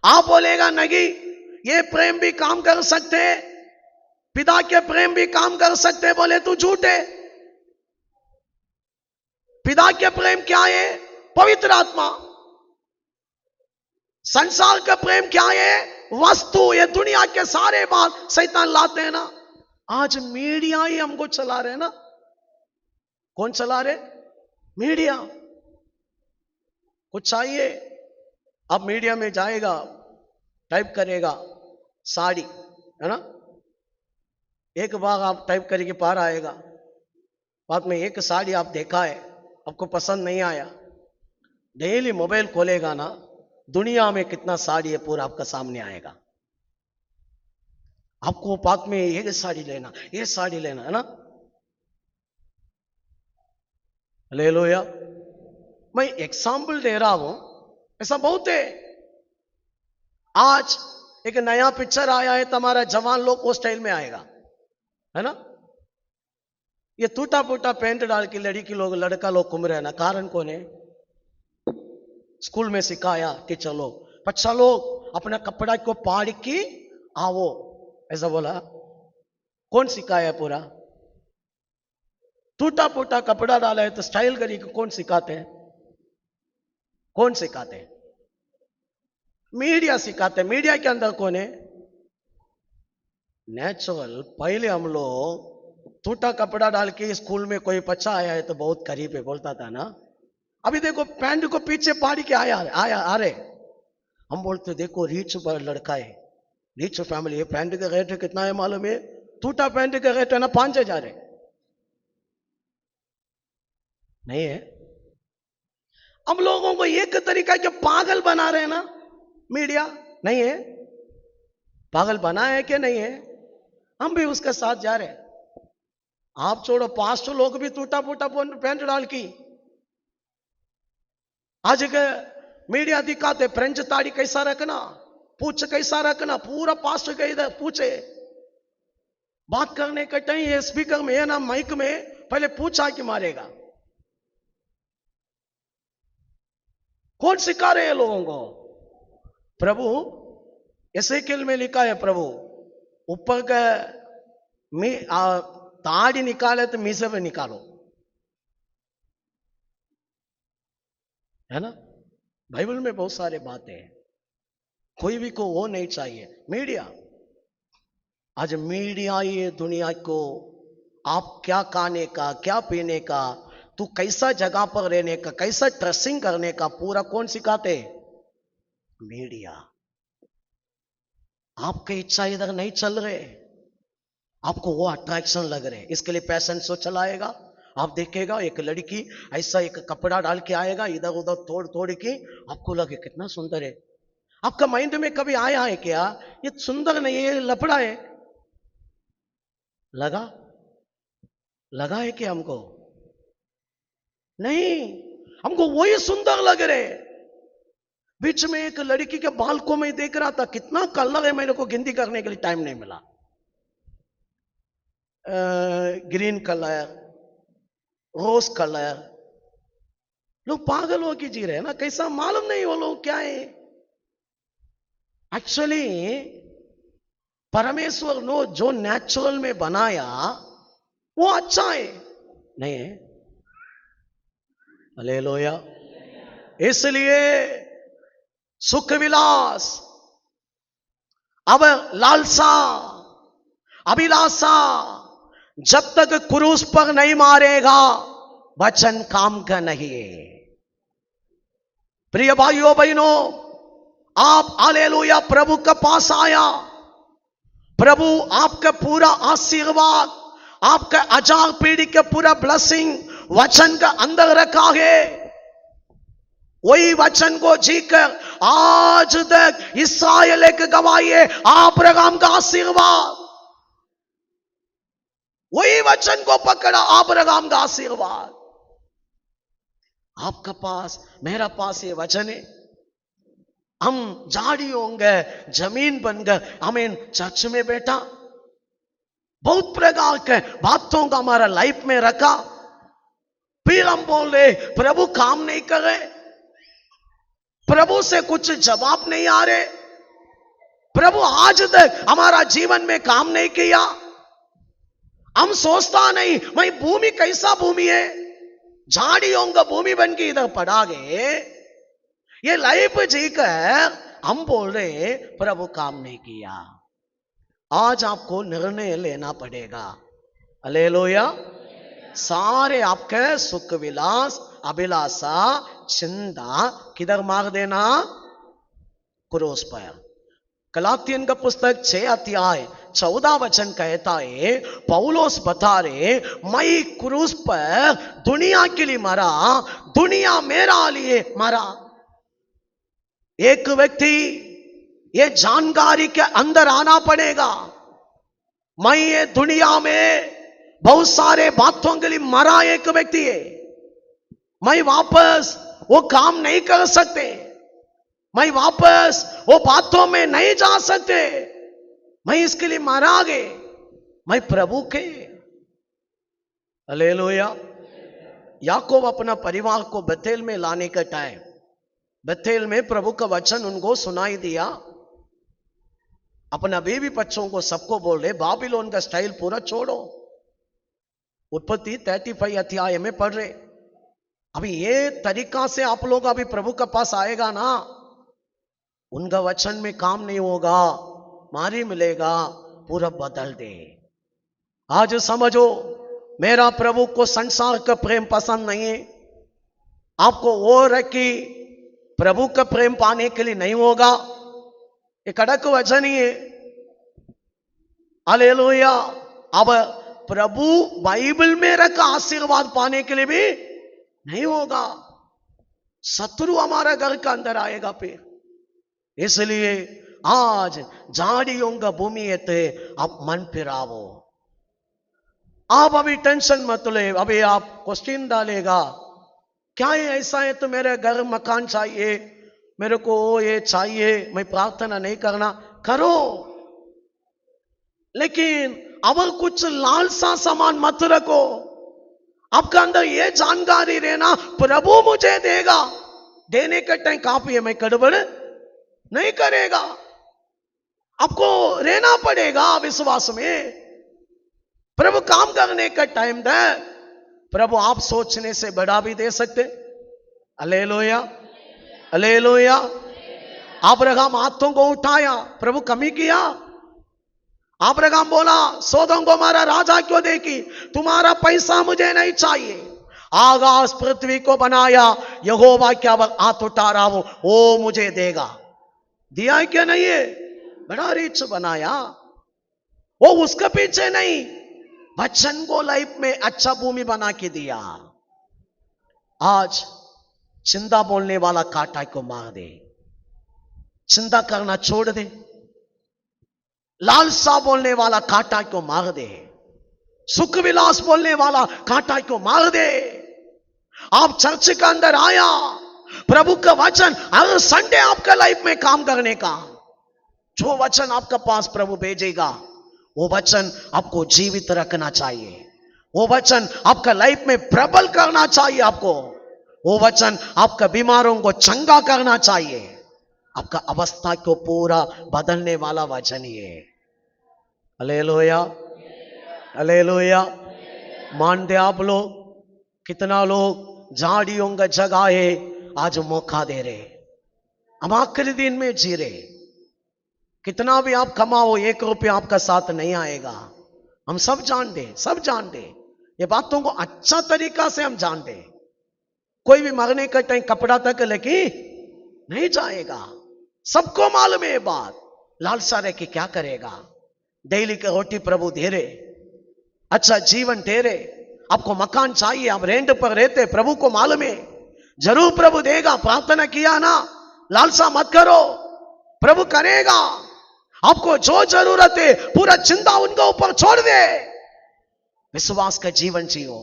आप बोलेगा नहीं, ये प्रेम भी काम कर सकते, पिता के प्रेम भी काम कर सकते, बोले तू झूठे। पिता के प्रेम क्या है? पवित्र आत्मा। संसार का प्रेम क्या है? वस्तु। ये दुनिया के सारे बात शैतान लाते हैं ना। आज मीडिया ही हमको चला रहे ना। कौन चला रहे? मीडिया। कुछ चाहिए, अब मीडिया में जाएगा, टाइप करेगा, साड़ी, है ना? एक बार आप टाइप करके पार आएगा, बाद में एक साड़ी आप देखा है, आपको पसंद नहीं आया, डेली मोबाइल खोलेगा ना, दुनिया में कितना साड़ी है पूरा आपका सामने आएगा। आपको बाद में ये साड़ी लेना, ये साड़ी लेना, है ना? ले लो या मैं एग्जाम्पल दे रहा हूं, ऐसा बहुत है। आज एक नया पिक्चर आया है, तुम्हारा जवान लोग वो स्टाइल में आएगा, है ना? ये टूटा फूटा पैंट डाल के लड़की लोग लड़का लोग घूम रहे हैं ना, कारण कौन है? स्कूल में सिखाया टीचर लोग, बच्चा लोग अपना कपड़ा को पाड़ के आओ, ऐसा बोला। कौन सिखाया? पूरा टूटा फूटा कपड़ा डाला है तो स्टाइल करी, कौन सिखाते हैं? कौन सिखाते हैं? मीडिया सिखाते हैं। मीडिया के अंदर कौन है? नेचुरल। पहले हम लोग टूटा कपड़ा डाल के स्कूल में कोई बच्चा आया है तो बहुत करीब है बोलता था ना। अभी देखो पैंट को पीछे पाड़ी के आया आ रहे, हम बोलते देखो रिच लड़का है, रिच फैमिली है। पैंट का रेट कितना है मालूम है? टूटा पैंट का रेट है ना 5,000 है। नहीं है? हम लोगों को एक तरीका के पागल बना रहे हैं ना मीडिया। नहीं है? पागल बना है कि नहीं है? हम भी उसके साथ जा रहे हैं। आप छोड़ो, पास्टर लोग भी टूटा फूटा पैंट डाल की आज के मीडिया दिखाते, फ्रेंच ताड़ी कैसा रखना, पूछ कैसा रखना, पूरा पास्टर के इधर पूछे। बात करने का टाइम स्पीकर में है ना, माइक में पहले पूछा कि मारेगा। कौन सिखा रहे हैं लोगों को? प्रभु एसेकिएल में लिखा है, प्रभु ऊपर का ताड़ी निकाले तो मीसे पे निकालो, है ना? बाइबल में बहुत सारे बातें हैं। कोई भी को वो नहीं चाहिए। मीडिया, आज मीडिया ये दुनिया को आप क्या खाने का, क्या पीने का, तू कैसा जगह पर रहने का, कैसा ड्रेसिंग करने का, पूरा कौन सिखाते? मीडिया। आपके इच्छा इधर नहीं चल रहे, आपको वो अट्रैक्शन लग रहे, इसके लिए फैशन शो चलाएगा। आप देखेगा एक लड़की ऐसा एक कपड़ा डाल के आएगा, इधर उधर तोड़ तोड़ के, आपको लगे कितना सुंदर है। आपका माइंड में कभी आया है क्या ये सुंदर नहीं है, ये लफड़ा है? लगा है कि हमको नहीं, हमको वही सुंदर लग रहे। बीच में एक लड़की के बाल को मैं देख रहा था, कितना कलर है, मेरे को गिनती करने के लिए टाइम नहीं मिला। ग्रीन कलर, रोज कलर, लोग पागल हो के जी रहे हैं ना। कैसा मालूम नहीं वो लोग क्या है। एक्चुअली परमेश्वर ने जो नेचुरल में बनाया वो अच्छा है, नहीं है? हालेलुया। इसलिए सुख विलास, अब लालसा, अभिलाषा जब तक क्रूस पर नहीं मारेगा वचन काम का नहीं है। प्रिय भाइयों बहनों, आप हालेलुया प्रभु के पास आया, प्रभु आपका पूरा आशीर्वाद, आपका 1000 पीढ़ी के पूरा ब्लेसिंग वचन का अंदर रखा है। वही वचन को जीकर आज तक इस्राएल एक गवाही है अब्राहम का आशीर्वाद। वही वचन को पकड़ा, अब्राहम का आशीर्वाद। आपका पास, मेरा पास ये वचन है। हम झाड़ी होंगे, जमीन बन गए, हमें चर्च में बैठा, बहुत प्रकार के बातों का हमारा लाइफ में रखा, फिर हम बोल रहे प्रभु काम नहीं कर रहे, प्रभु से कुछ जवाब नहीं आ रहे, प्रभु आज तक हमारा जीवन में काम नहीं किया। हम सोचता नहीं भाई भूमि कैसा भूमि है, झाड़ियों का भूमि बन के इधर पड़ा गए, ये लाइफ जीकर हम बोल रहे प्रभु काम नहीं किया। आज आपको निर्णय लेना पड़ेगा। हालेलुया। सारे आपके सुख विलास, अभिलाषा, चिंता किधर मार देना? क्रूस पर। गलातियन का पुस्तक 6 अध्याय 14 वचन कहता है, पौलोस बता रहे, मैं क्रूस पर दुनिया के लिए मरा, दुनिया मेरा लिए मरा। एक व्यक्ति ये जानकारी के अंदर आना पड़ेगा, मैं ये दुनिया में बहुत सारे बातों के लिए मरा एक व्यक्ति है, मैं वापस वो काम नहीं कर सकते, मैं वापस वो बातों में नहीं जा सकते, मैं इसके लिए मरा गए, मैं प्रभु के। हालेलुया। याकूब अपना परिवार को बेथेल में लाने का टाइम, बेथेल में प्रभु का वचन उनको सुनाई दिया, अपना बीवी बच्चों को सबको बोल रहे बाबिलोन का स्टाइल पूरा छोड़ो। उत्पत्ति 35 अध्याय में पढ़ रहे। अभी ये तरीका से आप लोग अभी प्रभु के पास आएगा ना, उनका वचन में काम नहीं होगा, मारी मिलेगा, पूरा बदल दे। आज समझो, मेरा प्रभु को संसार का प्रेम पसंद नहीं है, आपको वो रखी प्रभु का प्रेम पाने के लिए नहीं होगा, ये कड़क वचन ही है। हालेलुया। अब प्रभु बाइबल में रखा आशीर्वाद पाने के लिए भी नहीं होगा, शत्रु हमारा घर का अंदर आएगा फिर। इसलिए आज झाड़ियों का भूमि है, आप मन फिरावो। आप अभी टेंशन मत ले, अभी आप क्वेश्चन डालेगा, क्या ये ऐसा है तो मेरे घर मकान चाहिए, मेरे को ये चाहिए, मैं प्रार्थना नहीं करना, करो, लेकिन अब कुछ लालसा सामान मत रखो। आपका अंदर ये जानकारी रहना, प्रभु मुझे देगा, देने का टाइम काफी है, मैं गड़बड़ नहीं करेगा। आपको रहना पड़ेगा विश्वास में, प्रभु काम करने का टाइम दे, प्रभु आप सोचने से बड़ा भी दे सकते। Hallelujah, hallelujah. अब्राहम हाथों को उठाया, प्रभु कमी किया। अब्राहम बोला, सोदोम को हमारा राजा क्यों देखी, तुम्हारा पैसा मुझे नहीं चाहिए, आकाश पृथ्वी को बनाया यहोवा क्या हाथ उठा रहा हूं, वो मुझे देगा। दिया क्या नहीं है, बड़ा रिच बनाया। वो उसके पीछे नहीं, बच्चन को लाइफ में अच्छा भूमि बना के दिया। आज चिंता बोलने वाला काटा को मार दे, चिंता करना छोड़ दे। लालसा बोलने वाला काटा को मार दे, सुख विलास बोलने वाला काटा को मार दे। आप चर्च के अंदर आया, प्रभु का वचन हर संडे आपका लाइफ में काम करने का, जो वचन आपका पास प्रभु भेजेगा वो वचन आपको जीवित रखना चाहिए, वो वचन आपका लाइफ में प्रबल करना चाहिए, आपको वो वचन आपका बीमारों को चंगा करना चाहिए, आपका अवस्था को पूरा बदलने वाला वचन ही है। Hallelujah, hallelujah. मानते आप लोग, कितना लोग झाड़ियों का जगह है आज मौका दे रहे, हम आखिरी दिन में जी रहे। कितना भी आप कमाओ, 1 रुपया आपका साथ नहीं आएगा, हम सब जानते, सब जानते, ये बातों को अच्छा तरीका से हम जानते। कोई भी मरने का टाइम कपड़ा तक लेके नहीं जाएगा, सबको मालूम है बात। लालसा रह के क्या करेगा, डेली का रोटी प्रभु दे रहे, अच्छा जीवन दे रहे, आपको मकान चाहिए, आप रेंट पर रहते, प्रभु को मालूम है, जरूर प्रभु देगा। प्रार्थना किया ना, लालसा मत करो, प्रभु करेगा। आपको जो जरूरत है पूरा चिंता उनके ऊपर छोड़ दे, विश्वास का जीवन जियो,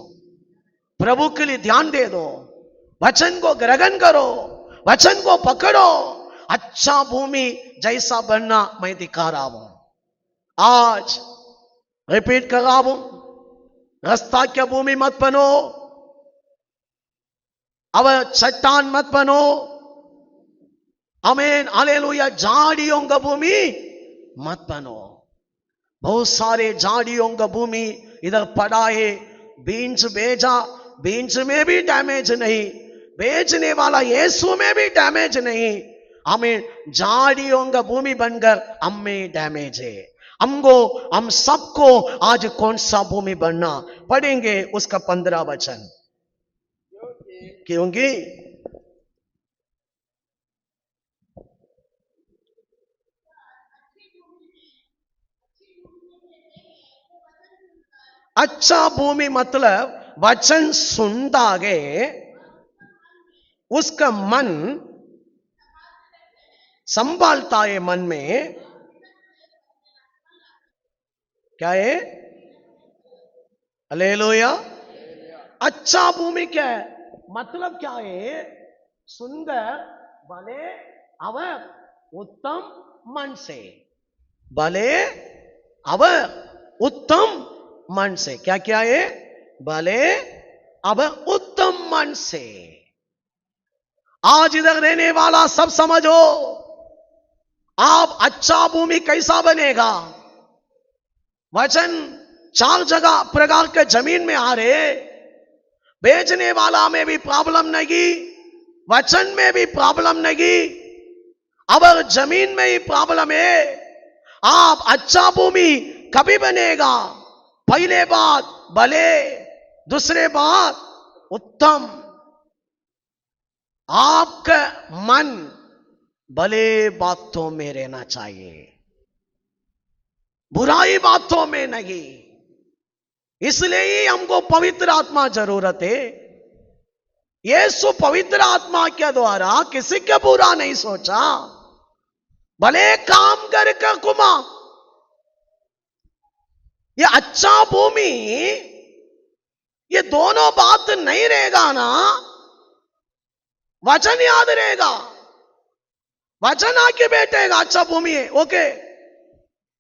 प्रभु के लिए ध्यान दे दो, वचन को ग्रहण करो, वचन को पकड़ो, अच्छा भूमि जैसा बनना मैं दिखा रहा हूं। आज रिपीट कर रहा हूं, रास्ता क्या भूमि मत बनो, अब चट्टान मत बनो, आमीन, हालेलुया। झाड़ियों का भूमि मत बनो। बहुत सारे झाड़ियों का भूमि इधर पड़ा है, बीज भेजा, बीज में भी डैमेज नहीं, बेचने वाला यीशु में भी डैमेज नहीं, हमें झाड़ियों का भूमि बनकर हमें डैमेज है। हम सबको आज कौन सा भूमि बनना पड़ेंगे, उसका 15 वचन, क्योंकि अच्छा भूमि मतलब वचन सुनता आगे उसका मन संभालता है। मन में क्या है? हालेलुया। अच्छा भूमि क्या है? मतलब क्या है? सुंदर भले अवर उत्तम मन से, भले अवर उत्तम मन से। क्या क्या है? भले अवर उत्तम मन से। आज इधर रहने वाला सब समझो, आप अच्छा भूमि कैसा बनेगा? वचन 4 जगह प्रकार के जमीन में आ रहे, बेचने वाला में भी प्रॉब्लम नहीं, वचन में भी प्रॉब्लम नहीं, अब जमीन में ही प्रॉब्लम है। आप अच्छा भूमि कभी बनेगा? पहले बात भले, दूसरे बात उत्तम। आपका मन भले बातों में रहना चाहिए, बुराई बातों में नहीं। इसलिए ही हमको पवित्र आत्मा जरूरत है। यीशु पवित्र आत्मा के द्वारा किसी का बुरा नहीं सोचा, भले काम कर कुमा। ये अच्छा भूमि, ये दोनों बात नहीं रहेगा ना, वचन याद रहेगा, वचन आके बैठेगा। अच्छा भूमि है, ओके,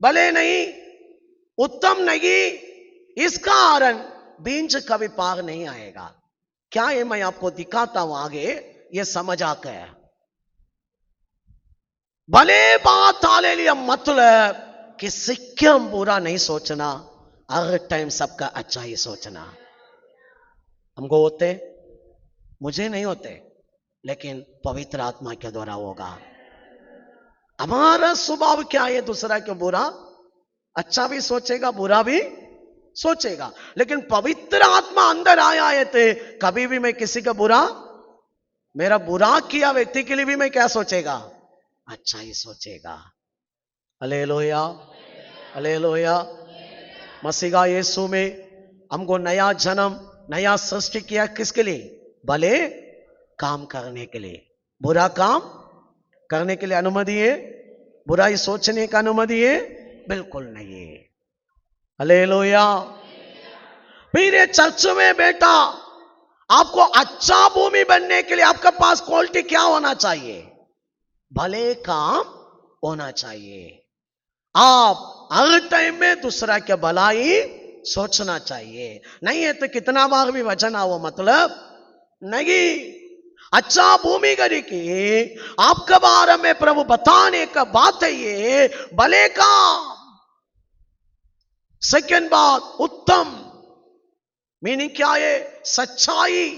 भले नहीं, उत्तम नहीं, इसका कारण बीज कभी पार नहीं आएगा। क्या है? मैं आपको दिखाता हूं आगे, ये समझ आकर। भले बात हालेलुया मतलब किसी का बुरा नहीं सोचना, हर टाइम सबका अच्छा ही सोचना। हमको होते, मुझे नहीं होते, लेकिन पवित्र आत्मा के द्वारा होगा। हमारा स्वभाव क्या है? दूसरा के बुरा अच्छा भी सोचेगा, बुरा भी सोचेगा। लेकिन पवित्र आत्मा अंदर आया है तो कभी भी मैं किसी का बुरा, मेरा बुरा किया व्यक्ति के लिए भी मैं क्या सोचेगा? अच्छा ही सोचेगा। Hallelujah, hallelujah. मसीहा यीशु में हमको नया जन्म, नया सृष्टि किया किसके लिए? भले काम करने के लिए। बुरा काम करने के लिए अनुमति है? बुराई सोचने का अनुमति है? बिल्कुल नहीं है। हालेलुया। फिर ये चर्च में बेटा, आपको अच्छा भूमि बनने के लिए आपके पास क्वालिटी क्या होना चाहिए? भले काम होना चाहिए। आप हर टाइम में दूसरा के भलाई सोचना चाहिए। नहीं है तो कितना बार भी वचन आओ मतलब नहीं। अच्छा भूमि करी की आपके बारे में प्रभु बताने का बात है ये भले काम। सेकेंड बात उत्तम, मीनिंग क्या है? सच्चाई।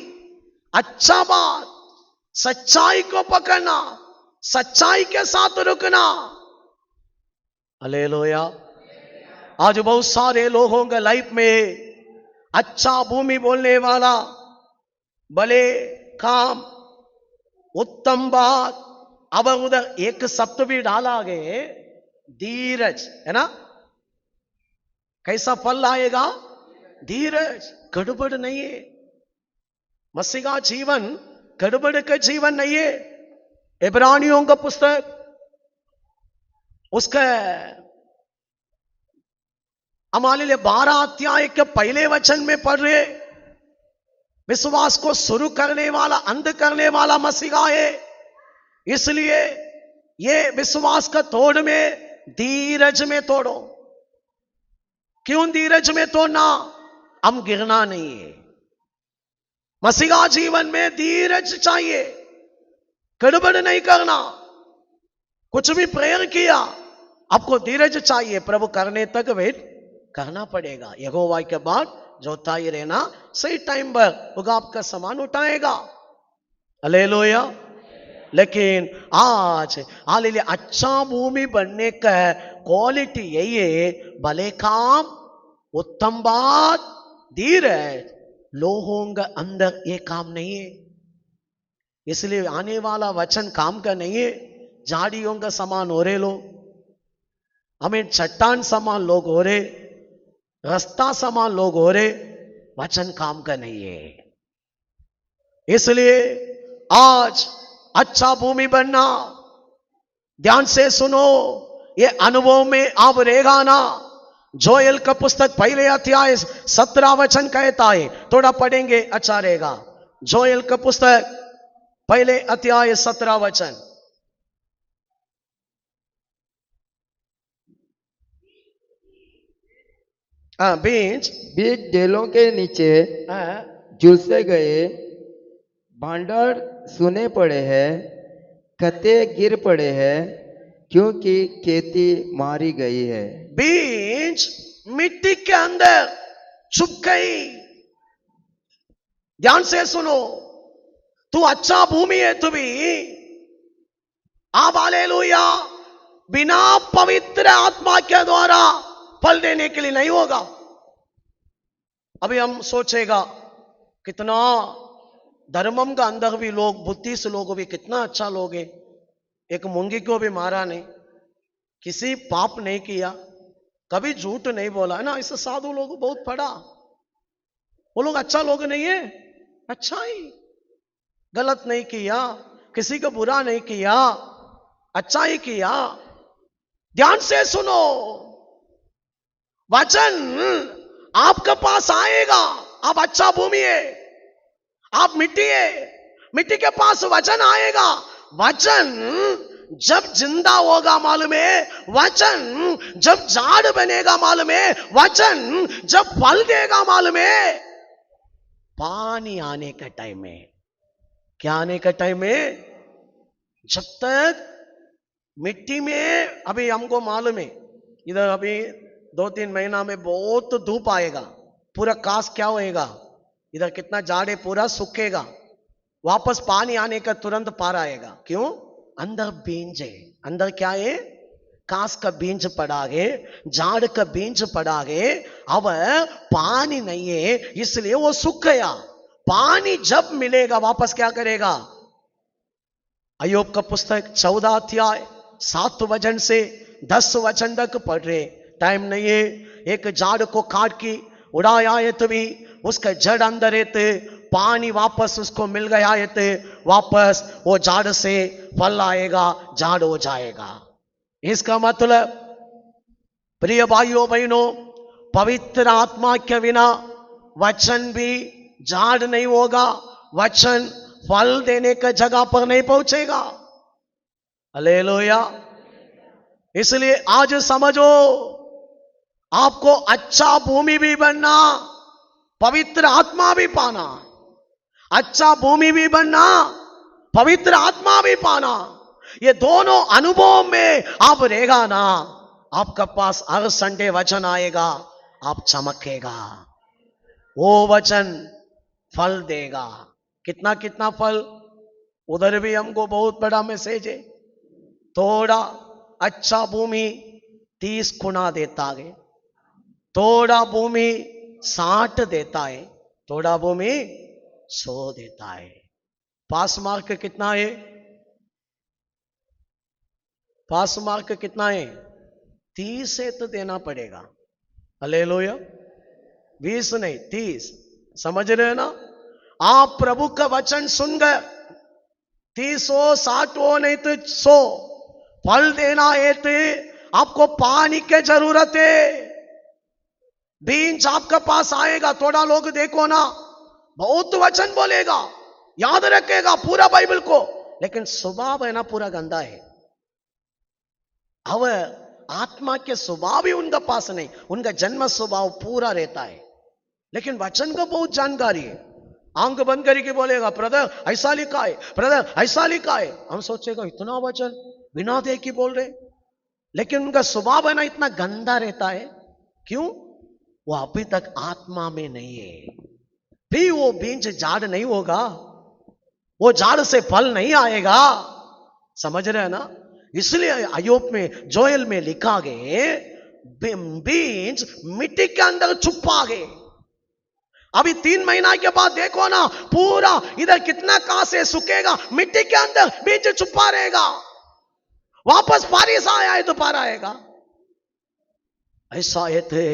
अच्छा बात, सच्चाई को पकड़ना, सच्चाई के साथ रुकना। हालेलुया। आज बहुत सारे लोगों के लाइफ में अच्छा भूमि बोलने वाला, भले काम, उत्तम बात, अब उधर एक शब्द भी डाला गए धीरज, है ना? कैसा फल आएगा? धीरज। गड़बड़ नहीं है, मसीहा जीवन गड़बड़ का जीवन नहीं है। इब्रानियों का पुस्तक उसका हमारे लिए 12 अध्याय के पहले वचन में पढ़ रहे, विश्वास को शुरू करने वाला, अंत करने वाला मसीहा है। इसलिए ये विश्वास का तोड़ में धीरज में तोड़ो। क्यों धीरज में तोड़ना? हम गिरना नहीं है। मसीहा जीवन में धीरज चाहिए, गड़बड़ नहीं करना। कुछ भी प्रेयर किया, आपको धीरज चाहिए, प्रभु करने तक वेट करना पड़ेगा। यहोवा के बाद जोता ही रहना, सही टाइम पर होगा, आपका सामान उठाएगा। हालेलुया। लेकिन आज हालेलुया अच्छा भूमि बनने का क्वालिटी यही है, भले काम, उत्तम बात, धीरज। लोगों के अंदर ये काम नहीं है, इसलिए आने वाला वचन काम का नहीं है। झाड़ियों का समान हो रहे लोग, हमें चट्टान समान लोग हो रहे। रास्ता समान लोग हो रहे, वचन काम का नहीं है। इसलिए आज अच्छा भूमि बनना, ध्यान से सुनो, ये अनुभव में आप रहेगा ना। जोएल का पुस्तक पहले अध्याय 17 वचन कहता है, थोड़ा पढ़ेंगे अच्छा रहेगा। जोएल का पुस्तक पहले अध्याय 17 वचन। बीज बीज डेलों के नीचे हाँ, झुलसे गए, भांडार सुने पड़े हैं, खते गिर पड़े हैं, क्योंकि खेती मारी गई है। बीज मिट्टी के अंदर छुप गई। ध्यान से सुनो, तू अच्छा भूमि है, तू भी आप हालेलुया, बिना पवित्र आत्मा के द्वारा फल देने के लिए नहीं होगा। अभी हम सोचेगा कितना धर्मम का अंदर भी लोग, बुद्धि से लोग भी कितना अच्छा लोग है। एक मुंगी को भी मारा नहीं, किसी पाप नहीं किया, कभी झूठ नहीं बोला, है ना। ऐसे साधु लोग बहुत पढ़ा, वो लोग अच्छा लोग नहीं है, अच्छा ही, गलत नहीं किया, किसी को बुरा नहीं किया, अच्छा ही किया। ध्यान से सुनो, वचन आपके पास आएगा। आप अच्छा भूमि है, आप मिट्टी है, मिट्टी के पास वचन आएगा। वचन जब जिंदा होगा मालूम है, वचन जब झाड़ बनेगा मालूम है, वचन जब फल देगा मालूम है, पानी आने का टाइम है। क्या आने का टाइम है? जब तक मिट्टी में, अभी हमको मालूम है इधर अभी 2-3 महीना में बहुत धूप आएगा, पूरा कास क्या होएगा, इधर कितना झाड़ है पूरा सूखेगा, वापस पानी आने का तुरंत पार आएगा। क्यों? अंदर बीज है, अंदर क्या है? कास का बीज पड़ा है, झाड़ का बीज पड़ा है। अब पानी नहीं है, इसलिए वो सूख गया। पानी जब मिलेगा वापस क्या करेगा? अय्यूब का पुस्तक 14 अध्याय 7 वचन से 10 वचन तक पढ़ रहे, टाइम नहीं है। एक झाड़ को काट के उड़ाया है तो भी उसका जड़ अंदर है, तो पानी वापस उसको मिल गया है, तो वापस वो झाड़ से फल आएगा, झाड़ हो जाएगा। इसका मतलब प्रिय भाइयों बहनों, पवित्र आत्मा के बिना वचन भी झाड़ नहीं होगा, वचन फल देने का जगह पर नहीं पहुंचेगा। हालेलुया। इसलिए आज समझो, आपको अच्छा भूमि भी बनना, पवित्र आत्मा भी पाना। अच्छा भूमि भी बनना, पवित्र आत्मा भी पाना, ये दोनों अनुभव में आप रहेगा ना, आपका पास हर संडे वचन आएगा, आप चमकेगा, वो वचन फल देगा। कितना कितना फल? उधर भी हमको बहुत बड़ा मैसेज है। थोड़ा अच्छा भूमि 30 गुना देता है, थोड़ा भूमि 60 देता है, थोड़ा भूमि 100 देता है। पास मार्क कितना है? पास मार्क कितना है? 30 है तो देना पड़ेगा। हालेलुया। 20 नहीं, 30। समझ रहे हो ना? आप प्रभु का वचन सुन गए, 30 हो 60 हो नहीं तो 100 फल देना है, तो आपको पानी की जरूरत है। बीज आपके पास आएगा। थोड़ा लोग देखो ना, बहुत वचन बोलेगा, याद रखेगा पूरा बाइबल को, लेकिन स्वभाव है ना पूरा गंदा है। अब आत्मा के स्वभाव भी उनका पास नहीं, उनका जन्म स्वभाव पूरा रहता है, लेकिन वचन का बहुत जानकारी है। आंख बंद करके बोलेगा ब्रदर ऐसा लिखा है, ब्रदर ऐसा लिखा है। हम सोचेगा इतना वचन बिना देख के बोल रहे, लेकिन उनका स्वभाव है ना इतना गंदा रहता है। क्यों? वो अभी तक आत्मा में नहीं है, भी वो बीज झाड़ नहीं होगा, वो झाड़ से फल नहीं आएगा। समझ रहे हैं ना? इसलिए अय्यूब में, जोएल में लिखा गए, बीज मिट्टी के अंदर छुपा गए। अभी 3 महीना के बाद देखो ना, पूरा इधर कितना कांस है, सूखेगा, मिट्टी के अंदर बीज छुपा रहेगा, वापस बारिश आया है तो पार आएगा। ऐसा है थे।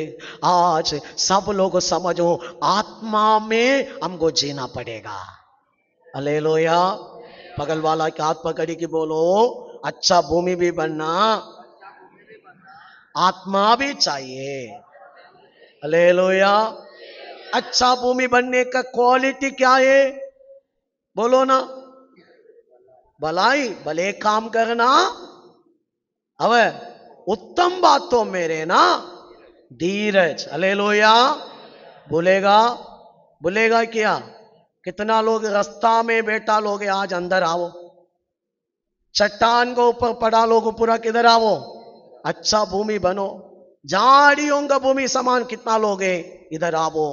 आज सब लोग समझो, आत्मा में हमको जीना पड़ेगा। हालेलुया। बगल वाला के हाथ पकड़ी की बोलो, अच्छा भूमि भी बनना, आत्मा भी चाहिए। हालेलुया। अच्छा भूमि बनने का क्वालिटी क्या है? बोलो ना। भलाई, भले काम करना। अब उत्तम बात तो मेरे ना धीरज। हालेलुया। बोलेगा, बोलेगा क्या? कितना लोग रास्ता में बैठा लोग, आज अंदर आओ। चट्टान को ऊपर पड़ा लोग, पूरा किधर आओ, अच्छा भूमि बनो। झाड़ियों का भूमि समान कितना लोग है, इधर आओ,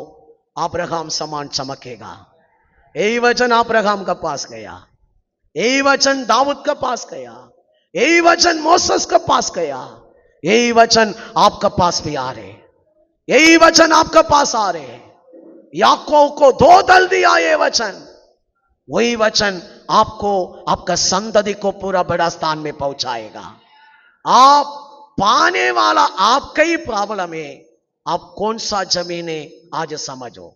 अब्राहम समान चमकेगा। यही वचन अब्राहम का पास गया, यही वचन दाऊद का पास गया, यही वचन मोसेस का पास गया, यही वचन आपका पास भी आ रहे, यही वचन आपका पास आ रहे। याकूब को 2 दल दिया ये वचन, वही वचन आपको, आपका संतति को पूरा बड़ा स्थान में पहुंचाएगा। आप पाने वाला आपका ही प्रॉब्लम है। आप कौन सा जमीन है आज समझो।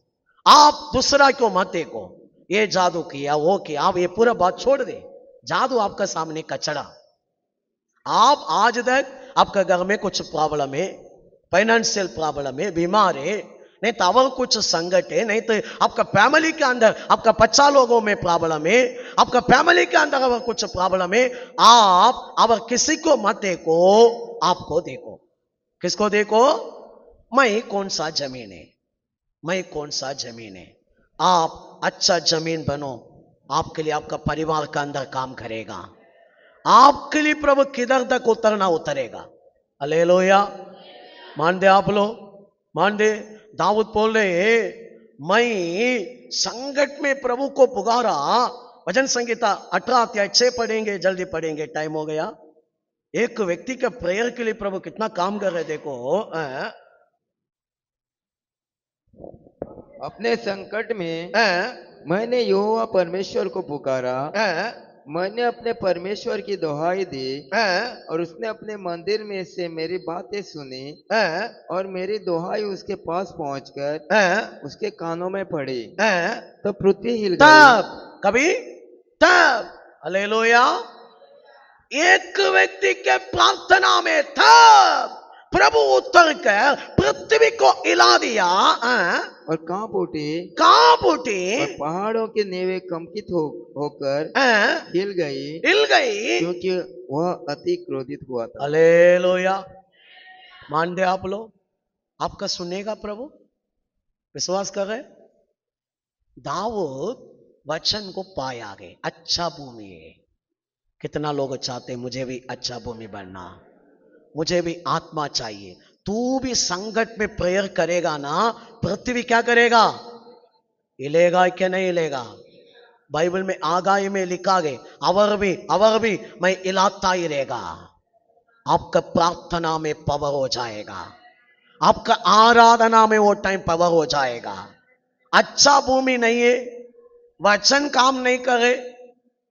आप दूसरा क्यों मत देखो, ये जादू किया वो किया, आप ये पूरा बात छोड़ दे। जादू आपका सामने कचड़ा। आप आज तक आपका घर में कुछ प्रॉब्लम है, फाइनेंशियल प्रॉब्लम है, बीमार है, नहीं तो और कुछ संकट है, नहीं तो आपका फैमिली के अंदर आपका 50 लोगों में प्रॉब्लम है, आपका फैमिली के अंदर अगर कुछ प्रॉब्लम है, आप अगर किसी को मत देखो, आपको देखो। किसको देखो? मैं कौन सा जमीन है, मैं कौन सा जमीन है। आप अच्छा जमीन बनो, आपके लिए आपका परिवार का अंदर काम करेगा, आपके लिए प्रभु किधर तक उतरना उतरेगा। हालेलुया। मान दे आप लोग, मान दे। दाऊद बोल रहे, मैं संकट में प्रभु को पुकारा। भजन संगीता 18 अध्याय 6 पढ़ेंगे, जल्दी पढ़ेंगे, टाइम हो गया। एक व्यक्ति के प्रेयर के लिए प्रभु कितना काम कर रहे, देखो। अपने संकट में मैंने यहोवा परमेश्वर को पुकारा, मैंने अपने परमेश्वर की दुहाई दी, और उसने अपने मंदिर में से मेरी बातें सुनी, और मेरी दुहाई उसके पास पहुंचकर उसके कानों में पड़ी, तो पृथ्वी हिल गई। तब कभी तब, हालेलुया, एक व्यक्ति के प्रार्थना में तब प्रभु उतर कर पृथ्वी को हिला दिया, और कांप उठी, कांप उठी, और पहाड़ों की नेवें कंपित होकर हिल गई, क्योंकि वह अति क्रोधित हुआ था। हालेलुया। मान दे आप लोग, आपका सुनेगा प्रभु, विश्वास कर रहे। दाऊद वचन को पाया गए, अच्छा भूमि है। कितना लोग चाहते हैं मुझे भी अच्छा भूमि बनना, मुझे भी आत्मा चाहिए। तू भी संकट में प्रेयर करेगा ना, पृथ्वी क्या करेगा? हिलेगा क्या नहीं हिलेगा? बाइबल में आगाही में लिखा गया, अवर भी मैं हिलाता ही रहेगा। आपका प्रार्थना में पावर हो जाएगा, आपका आराधना में वो टाइम पावर हो जाएगा। अच्छा भूमि नहीं है, वचन काम नहीं करे,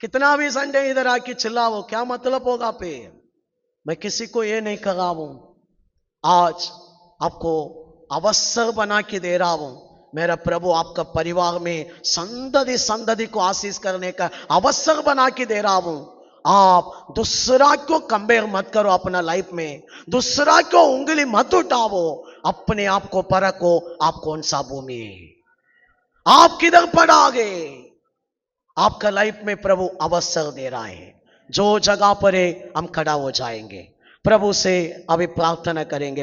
कितना भी संडे इधर आके चिल्लाओ, क्या मतलब होगा पे? मैं किसी को ये नहीं कहा हूं, आज आपको अवसर बना के दे रहा हूं। मेरा प्रभु आपका परिवार में संतति को आशीष करने का अवसर बना के दे रहा हूं। आप दूसरा को कंपेयर मत करो अपना लाइफ में, दूसरा को उंगली मत उठाओ, अपने आप को परखो, आप कौन सा भूमि है, आप किधर पड़ोगे। आपका लाइफ में प्रभु अवसर दे रहा है, जो जगह पर है हम खड़ा हो जाएंगे, प्रभु से अभी प्रार्थना करेंगे।